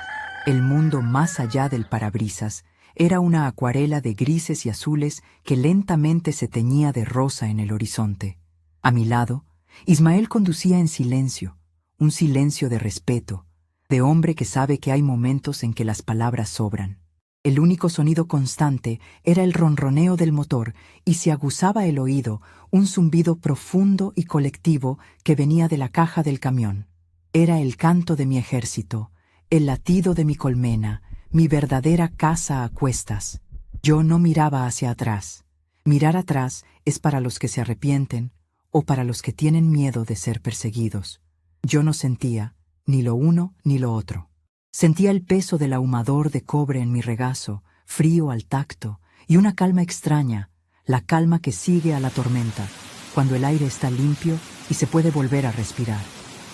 El mundo más allá del parabrisas era una acuarela de grises y azules que lentamente se teñía de rosa en el horizonte. A mi lado, Ismael conducía en silencio, un silencio de respeto, de hombre que sabe que hay momentos en que las palabras sobran. El único sonido constante era el ronroneo del motor y se aguzaba el oído un zumbido profundo y colectivo que venía de la caja del camión. Era el canto de mi ejército, el latido de mi colmena, mi verdadera casa a cuestas. Yo no miraba hacia atrás. Mirar atrás es para los que se arrepienten o para los que tienen miedo de ser perseguidos. Yo no sentía ni lo uno ni lo otro. Sentía el peso del ahumador de cobre en mi regazo, frío al tacto, y una calma extraña, la calma que sigue a la tormenta, cuando el aire está limpio y se puede volver a respirar.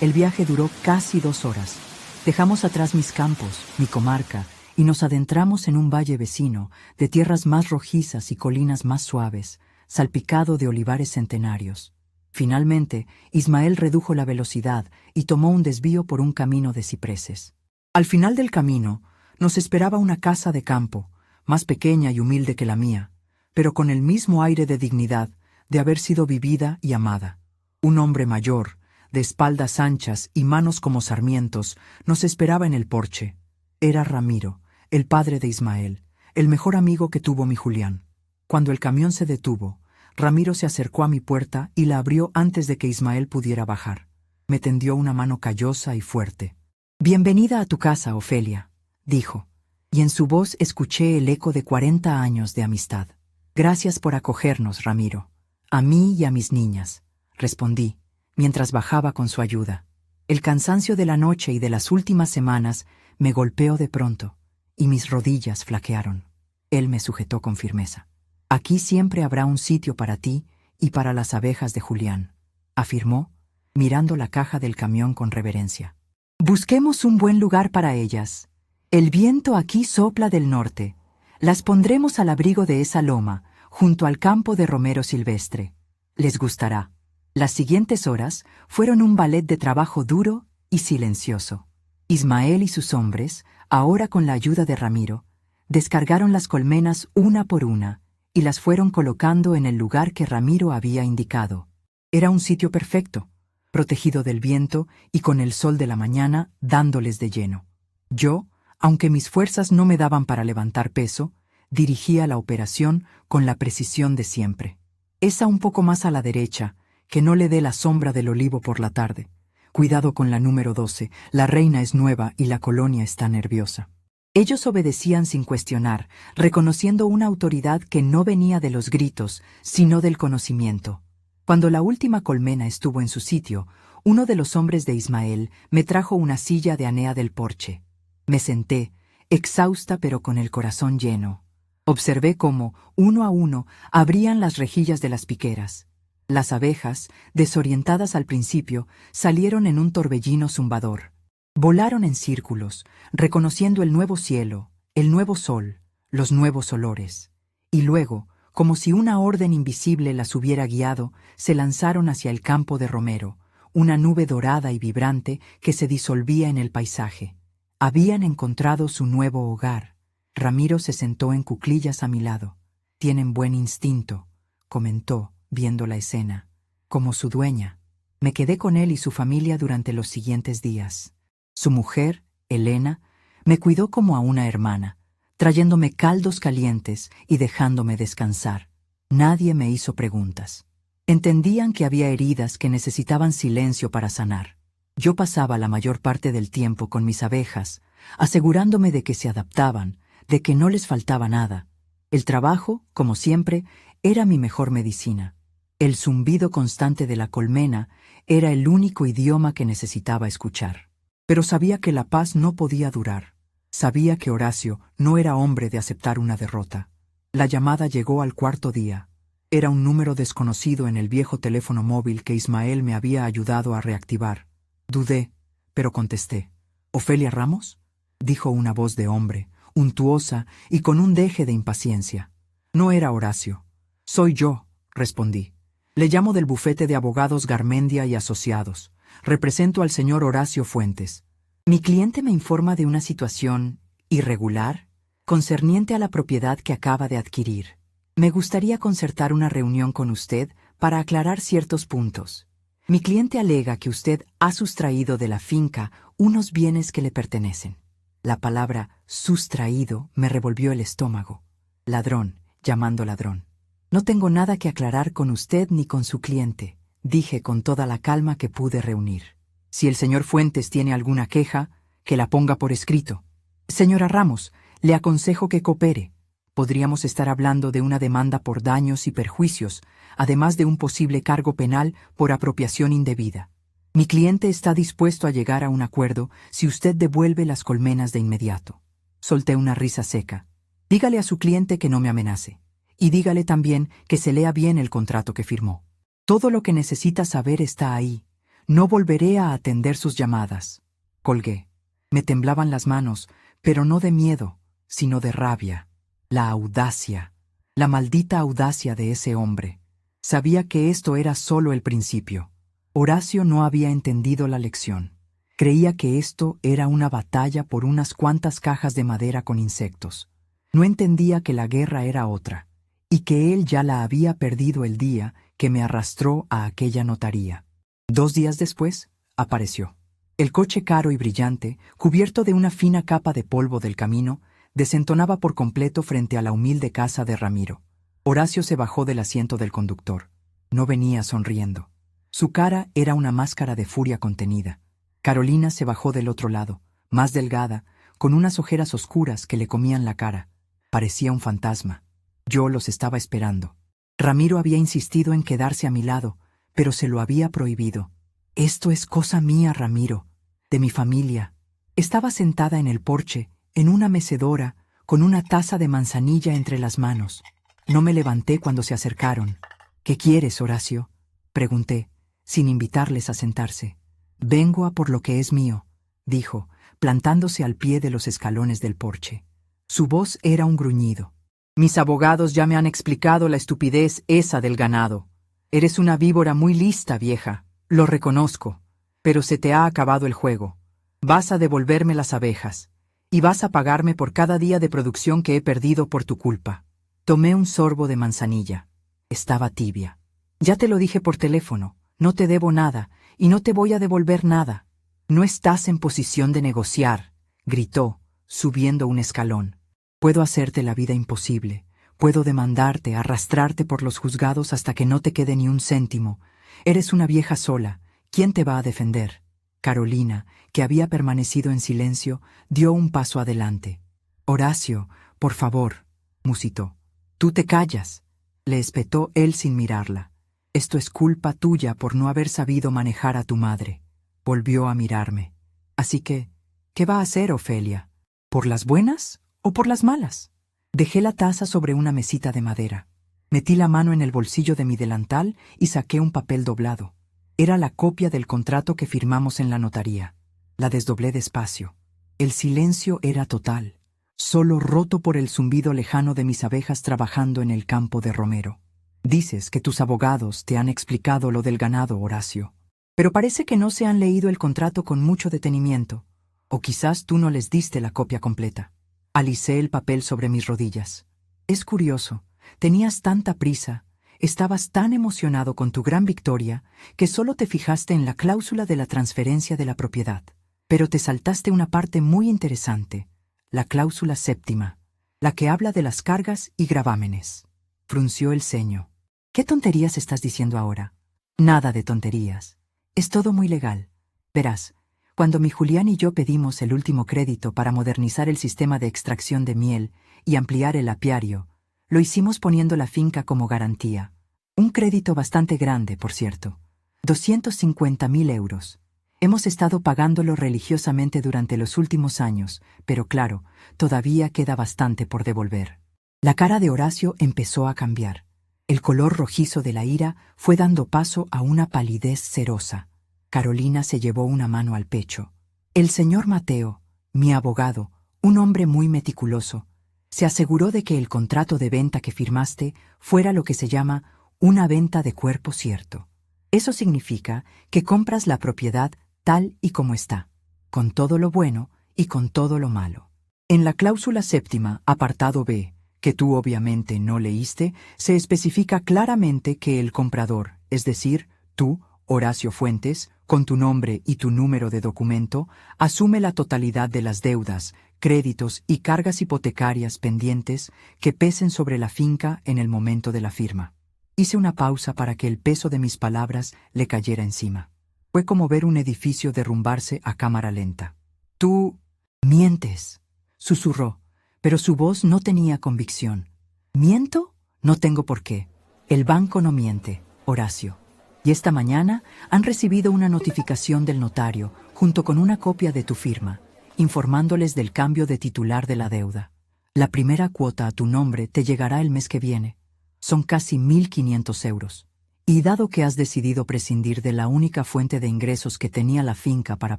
El viaje duró casi 2 horas. Dejamos atrás mis campos, mi comarca, y nos adentramos en un valle vecino, de tierras más rojizas y colinas más suaves, salpicado de olivares centenarios. Finalmente, Ismael redujo la velocidad y tomó un desvío por un camino de cipreses. Al final del camino, nos esperaba una casa de campo, más pequeña y humilde que la mía, pero con el mismo aire de dignidad de haber sido vivida y amada. Un hombre mayor, de espaldas anchas y manos como sarmientos, nos esperaba en el porche. Era Ramiro, el padre de Ismael, el mejor amigo que tuvo mi Julián. Cuando el camión se detuvo, Ramiro se acercó a mi puerta y la abrió antes de que Ismael pudiera bajar. Me tendió una mano callosa y fuerte. «Bienvenida a tu casa, Ofelia», dijo, y en su voz escuché el eco de 40 años de amistad. «Gracias por acogernos, Ramiro. A mí y a mis niñas», respondí, mientras bajaba con su ayuda. El cansancio de la noche y de las últimas semanas me golpeó de pronto, y mis rodillas flaquearon. Él me sujetó con firmeza. «Aquí siempre habrá un sitio para ti y para las abejas de Julián», afirmó, mirando la caja del camión con reverencia. «Busquemos un buen lugar para ellas. El viento aquí sopla del norte. Las pondremos al abrigo de esa loma, junto al campo de romero silvestre. Les gustará». Las siguientes horas fueron un ballet de trabajo duro y silencioso. Ismael y sus hombres, ahora con la ayuda de Ramiro, descargaron las colmenas una por una y las fueron colocando en el lugar que Ramiro había indicado. Era un sitio perfecto, protegido del viento y con el sol de la mañana dándoles de lleno. Yo, aunque mis fuerzas no me daban para levantar peso, dirigía la operación con la precisión de siempre. Esa un poco más a la derecha, que no le dé la sombra del olivo por la tarde. Cuidado con la número 12, la reina es nueva y la colonia está nerviosa. Ellos obedecían sin cuestionar, reconociendo una autoridad que no venía de los gritos, sino del conocimiento. Cuando la última colmena estuvo en su sitio, uno de los hombres de Ismael me trajo una silla de anea del porche. Me senté, exhausta pero con el corazón lleno. Observé cómo, uno a uno, abrían las rejillas de las piqueras. Las abejas, desorientadas al principio, salieron en un torbellino zumbador. Volaron en círculos, reconociendo el nuevo cielo, el nuevo sol, los nuevos olores. Y luego, como si una orden invisible las hubiera guiado, se lanzaron hacia el campo de romero, una nube dorada y vibrante que se disolvía en el paisaje. Habían encontrado su nuevo hogar. Ramiro se sentó en cuclillas a mi lado. «Tienen buen instinto», comentó, viendo la escena. «Como su dueña». Me quedé con él y su familia durante los siguientes días. Su mujer, Elena, me cuidó como a una hermana, trayéndome caldos calientes y dejándome descansar. Nadie me hizo preguntas. Entendían que había heridas que necesitaban silencio para sanar. Yo pasaba la mayor parte del tiempo con mis abejas, asegurándome de que se adaptaban, de que no les faltaba nada. El trabajo, como siempre, era mi mejor medicina. El zumbido constante de la colmena era el único idioma que necesitaba escuchar. Pero sabía que la paz no podía durar. Sabía que Horacio no era hombre de aceptar una derrota. La llamada llegó al 4.º día. Era un número desconocido en el viejo teléfono móvil que Ismael me había ayudado a reactivar. Dudé, pero contesté. «¿Ofelia Ramos?», dijo una voz de hombre, untuosa y con un deje de impaciencia. No era Horacio. «Soy yo», respondí. «Le llamo del bufete de abogados Garmendia y Asociados. Represento al señor Horacio Fuentes. Mi cliente me informa de una situación irregular concerniente a la propiedad que acaba de adquirir. Me gustaría concertar una reunión con usted para aclarar ciertos puntos. Mi cliente alega que usted ha sustraído de la finca unos bienes que le pertenecen. La palabra sustraído me revolvió el estómago. Ladrón, llamando ladrón. No tengo nada que aclarar con usted ni con su cliente, dije con toda la calma que pude reunir. Si el señor Fuentes tiene alguna queja, que la ponga por escrito. Señora Ramos, le aconsejo que coopere. Podríamos estar hablando de una demanda por daños y perjuicios, además de un posible cargo penal por apropiación indebida. Mi cliente está dispuesto a llegar a un acuerdo si usted devuelve las colmenas de inmediato. Solté una risa seca. Dígale a su cliente que no me amenace. Y dígale también que se lea bien el contrato que firmó. Todo lo que necesita saber está ahí. No volveré a atender sus llamadas. Colgué. Me temblaban las manos, pero no de miedo, sino de rabia. La audacia, la maldita audacia de ese hombre. Sabía que esto era solo el principio. Horacio no había entendido la lección. Creía que esto era una batalla por unas cuantas cajas de madera con insectos. No entendía que la guerra era otra, y que él ya la había perdido el día que me arrastró a aquella notaría. 2 días después, apareció. El coche caro y brillante, cubierto de una fina capa de polvo del camino, desentonaba por completo frente a la humilde casa de Ramiro. Horacio se bajó del asiento del conductor. No venía sonriendo. Su cara era una máscara de furia contenida. Carolina se bajó del otro lado, más delgada, con unas ojeras oscuras que le comían la cara. Parecía un fantasma. Yo los estaba esperando. Ramiro había insistido en quedarse a mi lado, pero se lo había prohibido. Esto es cosa mía, Ramiro, de mi familia. Estaba sentada en el porche, en una mecedora, con una taza de manzanilla entre las manos. No me levanté cuando se acercaron. ¿Qué quieres, Horacio?, pregunté, sin invitarles a sentarse. Vengo a por lo que es mío, dijo, plantándose al pie de los escalones del porche. Su voz era un gruñido. Mis abogados ya me han explicado la estupidez esa del ganado. Eres una víbora muy lista, vieja, lo reconozco, pero se te ha acabado el juego. Vas a devolverme las abejas, y vas a pagarme por cada día de producción que he perdido por tu culpa. Tomé un sorbo de manzanilla. Estaba tibia. Ya te lo dije por teléfono, no te debo nada, y no te voy a devolver nada. No estás en posición de negociar, gritó, subiendo un escalón. Puedo hacerte la vida imposible. Puedo demandarte, arrastrarte por los juzgados hasta que no te quede ni un céntimo. Eres una vieja sola. ¿Quién te va a defender? Carolina, que había permanecido en silencio, dio un paso adelante. Horacio, por favor, musitó. Tú te callas, le espetó él sin mirarla. Esto es culpa tuya por no haber sabido manejar a tu madre. Volvió a mirarme. Así que, ¿qué va a hacer, Ofelia? ¿Por las buenas o por las malas? Dejé la taza sobre una mesita de madera. Metí la mano en el bolsillo de mi delantal y saqué un papel doblado. Era la copia del contrato que firmamos en la notaría. La desdoblé despacio. El silencio era total, solo roto por el zumbido lejano de mis abejas trabajando en el campo de romero. Dices que tus abogados te han explicado lo del ganado, Horacio. Pero parece que no se han leído el contrato con mucho detenimiento. O quizás tú no les diste la copia completa. Alicé el papel sobre mis rodillas. Es curioso, tenías tanta prisa, estabas tan emocionado con tu gran victoria, que solo te fijaste en la cláusula de la transferencia de la propiedad. Pero te saltaste una parte muy interesante, la cláusula séptima, la que habla de las cargas y gravámenes. Frunció el ceño. ¿Qué tonterías estás diciendo ahora? Nada de tonterías. Es todo muy legal. Verás, cuando mi Julián y yo pedimos el último crédito para modernizar el sistema de extracción de miel y ampliar el apiario, lo hicimos poniendo la finca como garantía. Un crédito bastante grande, por cierto. 250.000 euros. Hemos estado pagándolo religiosamente durante los últimos años, pero claro, todavía queda bastante por devolver. La cara de Horacio empezó a cambiar. El color rojizo de la ira fue dando paso a una palidez cerosa. Carolina se llevó una mano al pecho. El señor Mateo, mi abogado, un hombre muy meticuloso, se aseguró de que el contrato de venta que firmaste fuera lo que se llama una venta de cuerpo cierto. Eso significa que compras la propiedad tal y como está, con todo lo bueno y con todo lo malo. En la cláusula séptima, apartado B, que tú obviamente no leíste, se especifica claramente que el comprador, es decir, tú Horacio Fuentes, con tu nombre y tu número de documento, asume la totalidad de las deudas, créditos y cargas hipotecarias pendientes que pesen sobre la finca en el momento de la firma. Hice una pausa para que el peso de mis palabras le cayera encima. Fue como ver un edificio derrumbarse a cámara lenta. Tú mientes, susurró, pero su voz no tenía convicción. ¿Miento? No tengo por qué. El banco no miente, Horacio. Y esta mañana han recibido una notificación del notario, junto con una copia de tu firma, informándoles del cambio de titular de la deuda. La primera cuota a tu nombre te llegará el mes que viene. Son casi 1.500 euros. Y dado que has decidido prescindir de la única fuente de ingresos que tenía la finca para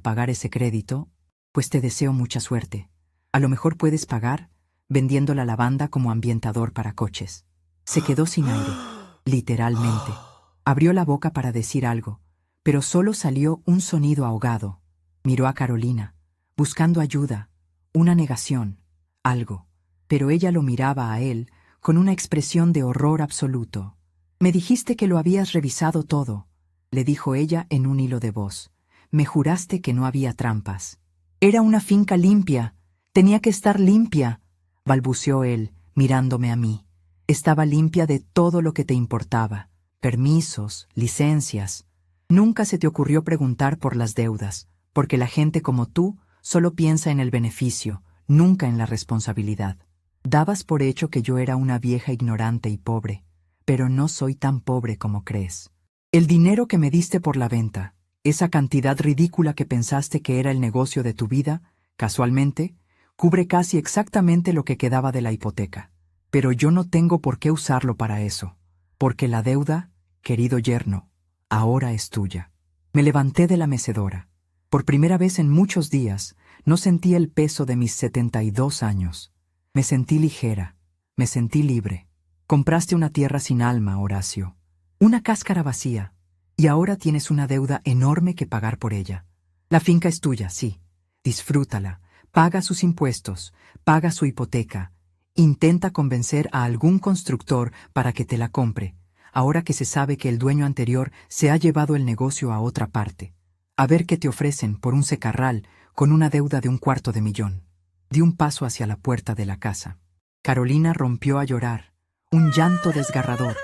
pagar ese crédito, pues te deseo mucha suerte. A lo mejor puedes pagar vendiendo la lavanda como ambientador para coches. Se quedó sin aire, literalmente. Abrió la boca para decir algo, pero solo salió un sonido ahogado. Miró a Carolina, buscando ayuda, una negación, algo. Pero ella lo miraba a él con una expresión de horror absoluto. Me dijiste que lo habías revisado todo, le dijo ella en un hilo de voz. Me juraste que no había trampas. Era una finca limpia, tenía que estar limpia, balbuceó él, mirándome a mí. Estaba limpia de todo lo que te importaba. Permisos, licencias. Nunca se te ocurrió preguntar por las deudas, porque la gente como tú solo piensa en el beneficio, nunca en la responsabilidad. Dabas por hecho que yo era una vieja ignorante y pobre, pero no soy tan pobre como crees. El dinero que me diste por la venta, esa cantidad ridícula que pensaste que era el negocio de tu vida, casualmente, cubre casi exactamente lo que quedaba de la hipoteca. Pero yo no tengo por qué usarlo para eso, porque la deuda, querido yerno, ahora es tuya. Me levanté de la mecedora. Por primera vez en muchos días, no sentí el peso de mis 72 años. Me sentí ligera, me sentí libre. Compraste una tierra sin alma, Horacio. Una cáscara vacía. Y ahora tienes una deuda enorme que pagar por ella. La finca es tuya, sí. Disfrútala. Paga sus impuestos. Paga su hipoteca. Intenta convencer a algún constructor para que te la compre, ahora que se sabe que el dueño anterior se ha llevado el negocio a otra parte. A ver qué te ofrecen por un secarral con una deuda de 250.000. Di un paso hacia la puerta de la casa. Carolina rompió a llorar, un llanto desgarrador,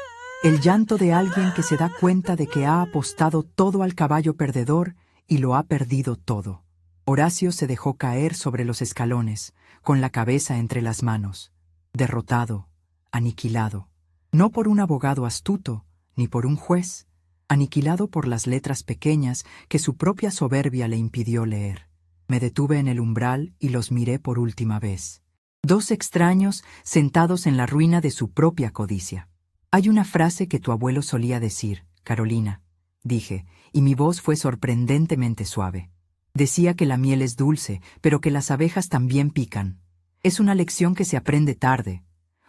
el llanto de alguien que se da cuenta de que ha apostado todo al caballo perdedor y lo ha perdido todo. Horacio se dejó caer sobre los escalones, con la cabeza entre las manos, derrotado, aniquilado, no por un abogado astuto, ni por un juez, aniquilado por las letras pequeñas que su propia soberbia le impidió leer. Me detuve en el umbral y los miré por última vez. Dos extraños sentados en la ruina de su propia codicia. Hay una frase que tu abuelo solía decir, Carolina, dije, y mi voz fue sorprendentemente suave. Decía que la miel es dulce, pero que las abejas también pican. Es una lección que se aprende tarde.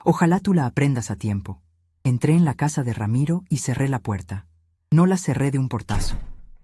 Ojalá tú la aprendas a tiempo. Entré en la casa de Ramiro y cerré la puerta. No la cerré de un portazo.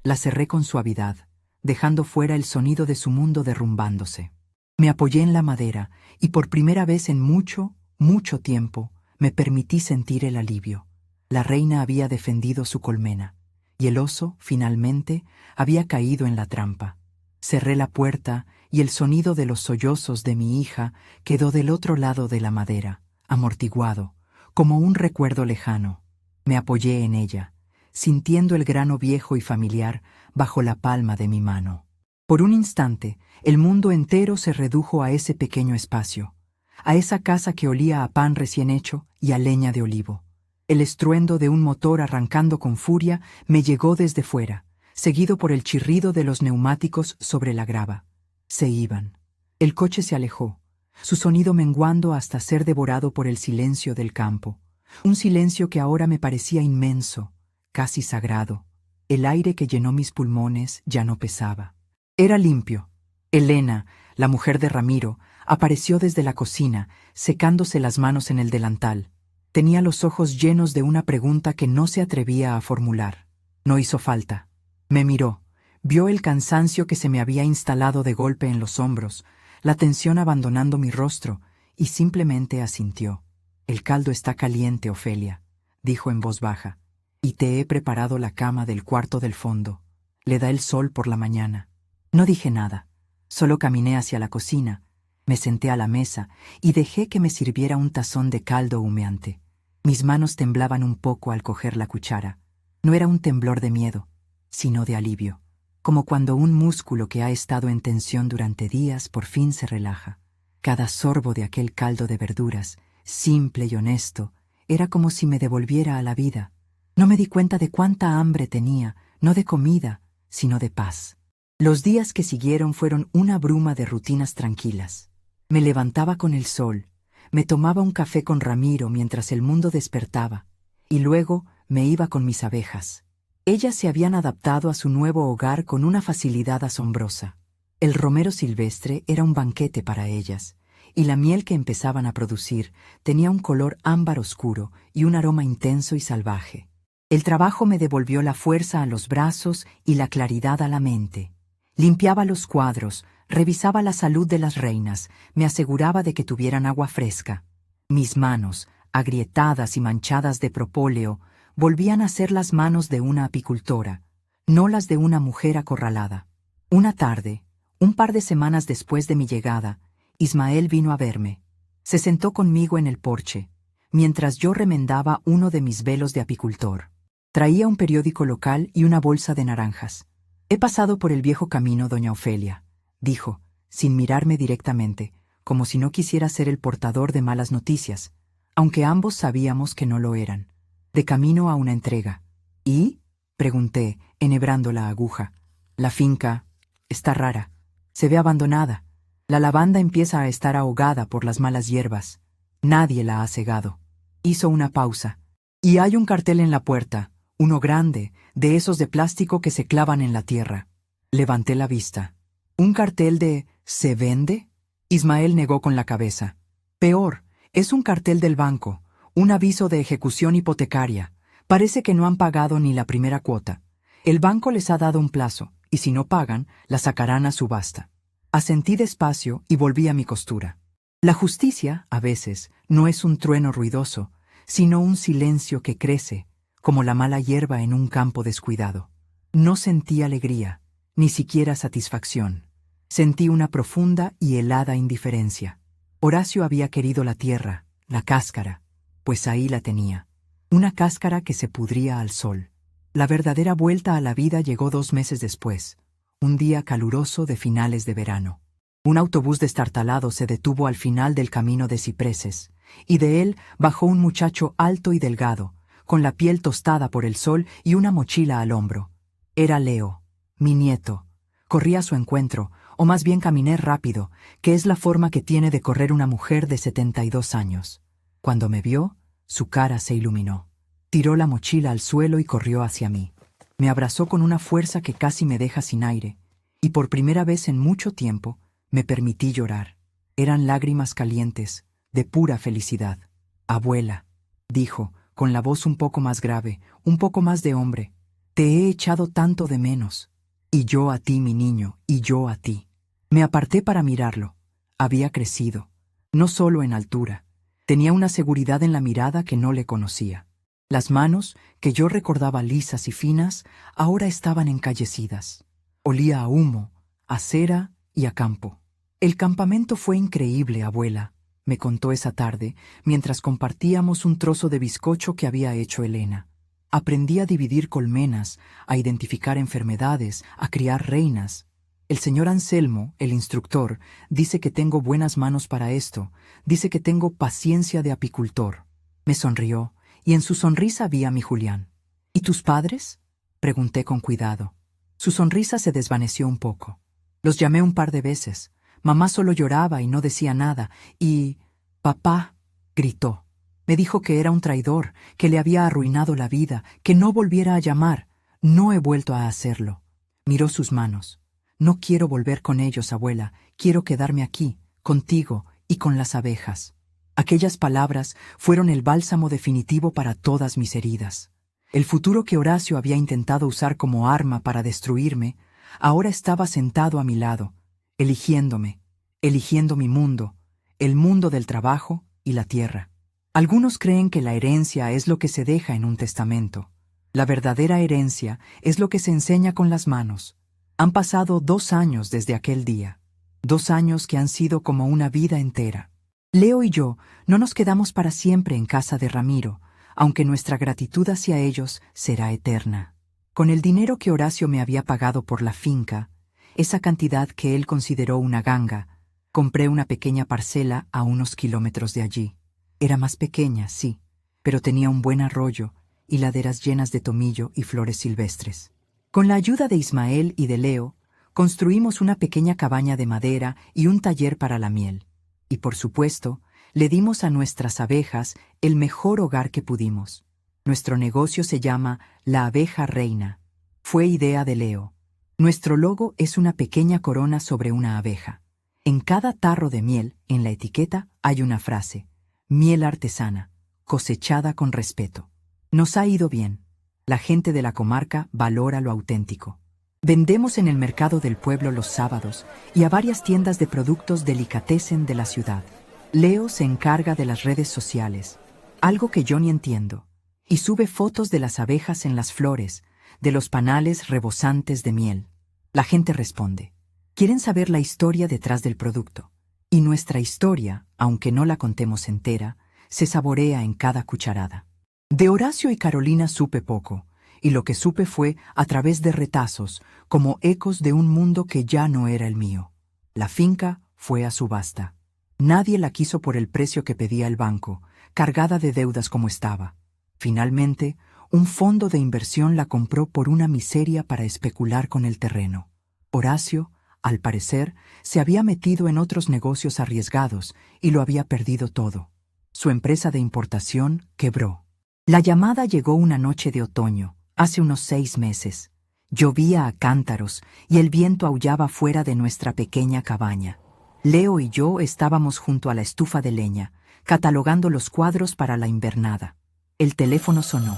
La cerré con suavidad, dejando fuera el sonido de su mundo derrumbándose. Me apoyé en la madera y por primera vez en mucho, mucho tiempo, me permití sentir el alivio. La reina había defendido su colmena, y el oso, finalmente, había caído en la trampa. Cerré la puerta y el sonido de los sollozos de mi hija quedó del otro lado de la madera, amortiguado, como un recuerdo lejano. Me apoyé en ella, sintiendo el grano viejo y familiar bajo la palma de mi mano. Por un instante, el mundo entero se redujo a ese pequeño espacio, a esa casa que olía a pan recién hecho y a leña de olivo. El estruendo de un motor arrancando con furia me llegó desde fuera, seguido por el chirrido de los neumáticos sobre la grava. Se iban. El coche se alejó, su sonido menguando hasta ser devorado por el silencio del campo. Un silencio que ahora me parecía inmenso, casi sagrado. El aire que llenó mis pulmones ya no pesaba. Era limpio. Elena, la mujer de Ramiro, apareció desde la cocina, secándose las manos en el delantal. Tenía los ojos llenos de una pregunta que no se atrevía a formular. No hizo falta. Me miró, vio el cansancio que se me había instalado de golpe en los hombros, la tensión abandonando mi rostro, y simplemente asintió. «El caldo está caliente, Ofelia», dijo en voz baja, Y te he preparado la cama del cuarto del fondo. Le da el sol por la mañana. No dije nada. Solo caminé hacia la cocina. Me senté a la mesa y dejé que me sirviera un tazón de caldo humeante. Mis manos temblaban un poco al coger la cuchara. No era un temblor de miedo, sino de alivio, como cuando un músculo que ha estado en tensión durante días por fin se relaja. Cada sorbo de aquel caldo de verduras, simple y honesto, era como si me devolviera a la vida. No me di cuenta de cuánta hambre tenía, no de comida, sino de paz. Los días que siguieron fueron una bruma de rutinas tranquilas. Me levantaba con el sol, me tomaba un café con Ramiro mientras el mundo despertaba, y luego me iba con mis abejas. Ellas se habían adaptado a su nuevo hogar con una facilidad asombrosa. El romero silvestre era un banquete para ellas, y la miel que empezaban a producir tenía un color ámbar oscuro y un aroma intenso y salvaje. El trabajo me devolvió la fuerza a los brazos y la claridad a la mente. Limpiaba los cuadros, revisaba la salud de las reinas, me aseguraba de que tuvieran agua fresca. Mis manos, agrietadas y manchadas de propóleo, volvían a ser las manos de una apicultora, no las de una mujer acorralada. Una tarde, un par de semanas después de mi llegada, Ismael vino a verme. Se sentó conmigo en el porche, mientras yo remendaba uno de mis velos de apicultor. Traía un periódico local y una bolsa de naranjas. «He pasado por el viejo camino, doña Ofelia», dijo, sin mirarme directamente, como si no quisiera ser el portador de malas noticias, aunque ambos sabíamos que no lo eran. De camino a una entrega. «¿Y?», pregunté, enhebrando la aguja. «La finca está rara. Se ve abandonada. La lavanda empieza a estar ahogada por las malas hierbas. Nadie la ha segado». Hizo una pausa. «Y hay un cartel en la puerta, uno grande, de esos de plástico que se clavan en la tierra». Levanté la vista. «¿Un cartel de ¿se vende?». Ismael negó con la cabeza. «Peor, es un cartel del banco, un aviso de ejecución hipotecaria. Parece que no han pagado ni la primera cuota. El banco les ha dado un plazo, y si no pagan, la sacarán a subasta». Asentí despacio y volví a mi costura. La justicia, a veces, no es un trueno ruidoso, sino un silencio que crece, como la mala hierba en un campo descuidado. No sentí alegría, ni siquiera satisfacción. Sentí una profunda y helada indiferencia. Horacio había querido la tierra, la cáscara, pues ahí la tenía. Una cáscara que se pudría al sol. La verdadera vuelta a la vida llegó 2 meses después, un día caluroso de finales de verano. Un autobús destartalado se detuvo al final del camino de cipreses, y de él bajó un muchacho alto y delgado, con la piel tostada por el sol y una mochila al hombro. Era Leo, mi nieto. Corrí a su encuentro, o más bien caminé rápido, que es la forma que tiene de correr una mujer de 72 años. Cuando me vio, su cara se iluminó. Tiró la mochila al suelo y corrió hacia mí. Me abrazó con una fuerza que casi me deja sin aire, y por primera vez en mucho tiempo me permití llorar. Eran lágrimas calientes, de pura felicidad. «Abuela», dijo, con la voz un poco más grave, un poco más de hombre, «te he echado tanto de menos. Y yo a ti, mi niño, y yo a ti». Me aparté para mirarlo. Había crecido, no solo en altura. Tenía una seguridad en la mirada que no le conocía. Las manos, que yo recordaba lisas y finas, ahora estaban encallecidas. Olía a humo, a cera y a campo. «El campamento fue increíble, abuela», me contó esa tarde, mientras compartíamos un trozo de bizcocho que había hecho Elena. «Aprendí a dividir colmenas, a identificar enfermedades, a criar reinas. El señor Anselmo, el instructor, dice que tengo buenas manos para esto, dice que tengo paciencia de apicultor». Me sonrió, y en su sonrisa vi a mi Julián. «¿Y tus padres?», pregunté con cuidado. Su sonrisa se desvaneció un poco. Los llamé un par de veces. Mamá solo lloraba y no decía nada, y «papá», gritó. Me dijo que era un traidor, que le había arruinado la vida, que no volviera a llamar. No he vuelto a hacerlo. Miró sus manos. «No quiero volver con ellos, abuela. Quiero quedarme aquí, contigo y con las abejas». Aquellas palabras fueron el bálsamo definitivo para todas mis heridas. El futuro que Horacio había intentado usar como arma para destruirme, ahora estaba sentado a mi lado, eligiéndome, eligiendo mi mundo, el mundo del trabajo y la tierra. Algunos creen que la herencia es lo que se deja en un testamento. La verdadera herencia es lo que se enseña con las manos. Han pasado 2 años desde aquel día. 2 años que han sido como una vida entera. Leo y yo no nos quedamos para siempre en casa de Ramiro, aunque nuestra gratitud hacia ellos será eterna. Con el dinero que Horacio me había pagado por la finca, esa cantidad que él consideró una ganga, compré una pequeña parcela a unos kilómetros de allí. Era más pequeña, sí, pero tenía un buen arroyo y laderas llenas de tomillo y flores silvestres. Con la ayuda de Ismael y de Leo, construimos una pequeña cabaña de madera y un taller para la miel. Y por supuesto, le dimos a nuestras abejas el mejor hogar que pudimos. Nuestro negocio se llama La Abeja Reina. Fue idea de Leo. Nuestro logo es una pequeña corona sobre una abeja. En cada tarro de miel, en la etiqueta, hay una frase: miel artesana, cosechada con respeto. Nos ha ido bien. La gente de la comarca valora lo auténtico. Vendemos en el mercado del pueblo los sábados y a varias tiendas de productos delicatessen de la ciudad. Leo se encarga de las redes sociales, algo que yo ni entiendo, y sube fotos de las abejas en las flores, de los panales rebosantes de miel. La gente responde. Quieren saber la historia detrás del producto. Y nuestra historia, aunque no la contemos entera, se saborea en cada cucharada. De Horacio y Carolina supe poco, y lo que supe fue a través de retazos, como ecos de un mundo que ya no era el mío. La finca fue a subasta. Nadie la quiso por el precio que pedía el banco, cargada de deudas como estaba. Finalmente, un fondo de inversión la compró por una miseria para especular con el terreno. Horacio, al parecer, se había metido en otros negocios arriesgados y lo había perdido todo. Su empresa de importación quebró. La llamada llegó una noche de otoño, hace unos 6 meses. Llovía a cántaros y el viento aullaba fuera de nuestra pequeña cabaña. Leo y yo estábamos junto a la estufa de leña, catalogando los cuadros para la invernada. El teléfono sonó.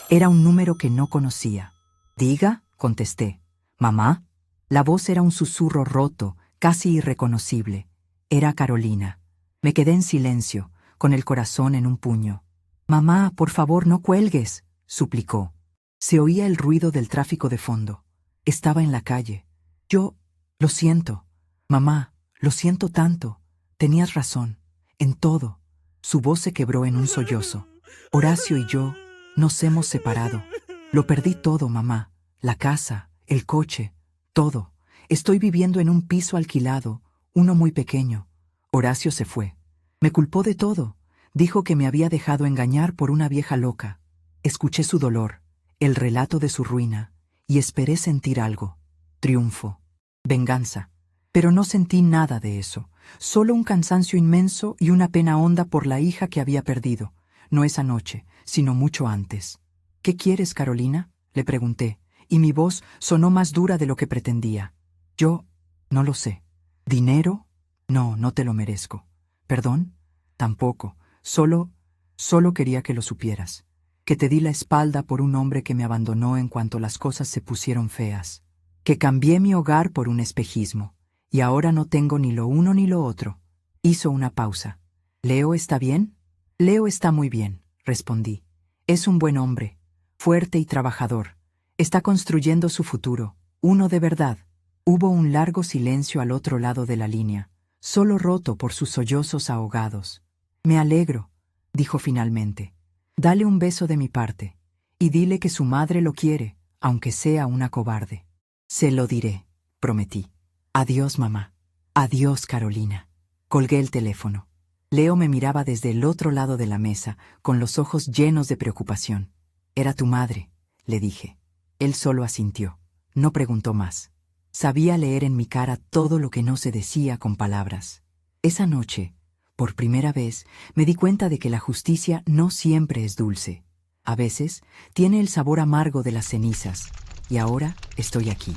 Era un número que no conocía. «Diga», contesté. «¿Mamá?» La voz era un susurro roto, casi irreconocible. Era Carolina. Me quedé en silencio, con el corazón en un puño. «Mamá, por favor, no cuelgues», suplicó. Se oía el ruido del tráfico de fondo. Estaba en la calle. Yo, lo siento. Mamá, lo siento tanto. Tenías razón. En todo. Su voz se quebró en un sollozo. Horacio y yo nos hemos separado. Lo perdí todo, mamá. La casa, el coche, todo. Estoy viviendo en un piso alquilado, uno muy pequeño. Horacio se fue. Me culpó de todo. Dijo que me había dejado engañar por una vieja loca. Escuché su dolor, el relato de su ruina, y esperé sentir algo. Triunfo. Venganza. Pero no sentí nada de eso. Solo un cansancio inmenso y una pena honda por la hija que había perdido. No esa noche, sino mucho antes. «¿Qué quieres, Carolina?», le pregunté, y mi voz sonó más dura de lo que pretendía. «Yo no lo sé. ¿Dinero? No, no te lo merezco. ¿Perdón? Tampoco. Solo quería que lo supieras. Que te di la espalda por un hombre que me abandonó en cuanto las cosas se pusieron feas. Que cambié mi hogar por un espejismo. Y ahora no tengo ni lo uno ni lo otro». Hizo una pausa. «¿Leo está bien?» «Leo está muy bien», respondí. «Es un buen hombre, fuerte y trabajador. Está construyendo su futuro, uno de verdad». Hubo un largo silencio al otro lado de la línea, solo roto por sus sollozos ahogados. «Me alegro», dijo finalmente. «Dale un beso de mi parte, y dile que su madre lo quiere, aunque sea una cobarde». «Se lo diré», prometí. «Adiós, mamá». «Adiós, Carolina». Colgué el teléfono. Leo me miraba desde el otro lado de la mesa, con los ojos llenos de preocupación. «Era tu madre», le dije. Él solo asintió. No preguntó más. Sabía leer en mi cara todo lo que no se decía con palabras. Esa noche, por primera vez, me di cuenta de que la justicia no siempre es dulce. A veces, tiene el sabor amargo de las cenizas. Y ahora estoy aquí.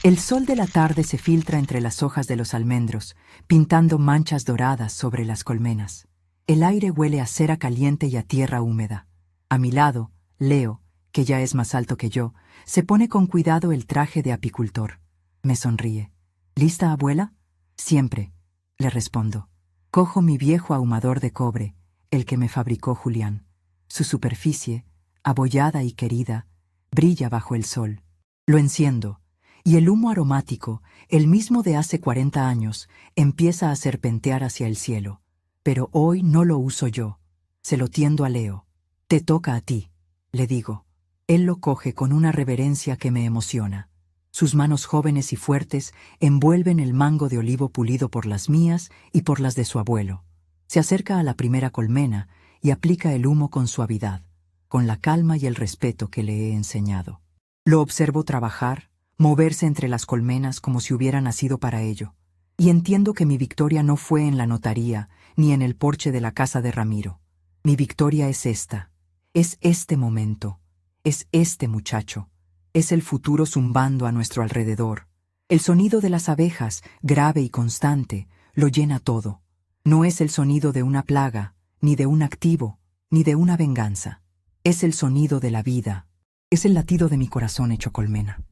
El sol de la tarde se filtra entre las hojas de los almendros, pintando manchas doradas sobre las colmenas. El aire huele a cera caliente y a tierra húmeda. A mi lado, Leo, que ya es más alto que yo, se pone con cuidado el traje de apicultor. Me sonríe. «¿Lista, abuela?» «Siempre», le respondo. Cojo mi viejo ahumador de cobre, el que me fabricó Julián. Su superficie, abollada y querida, brilla bajo el sol. Lo enciendo, y el humo aromático, el mismo de hace 40 años, empieza a serpentear hacia el cielo. Pero hoy no lo uso yo. Se lo tiendo a Leo. Te toca a ti, le digo. Él lo coge con una reverencia que me emociona. Sus manos jóvenes y fuertes envuelven el mango de olivo pulido por las mías y por las de su abuelo. Se acerca a la primera colmena y aplica el humo con suavidad, con la calma y el respeto que le he enseñado. Lo observo trabajar, moverse entre las colmenas como si hubiera nacido para ello, y entiendo que mi victoria no fue en la notaría ni en el porche de la casa de Ramiro. Mi victoria es esta, es este momento, es este muchacho, es el futuro zumbando a nuestro alrededor. El sonido de las abejas, grave y constante, lo llena todo. No es el sonido de una plaga, ni de un activo, ni de una venganza. Es el sonido de la vida. Es el latido de mi corazón hecho colmena.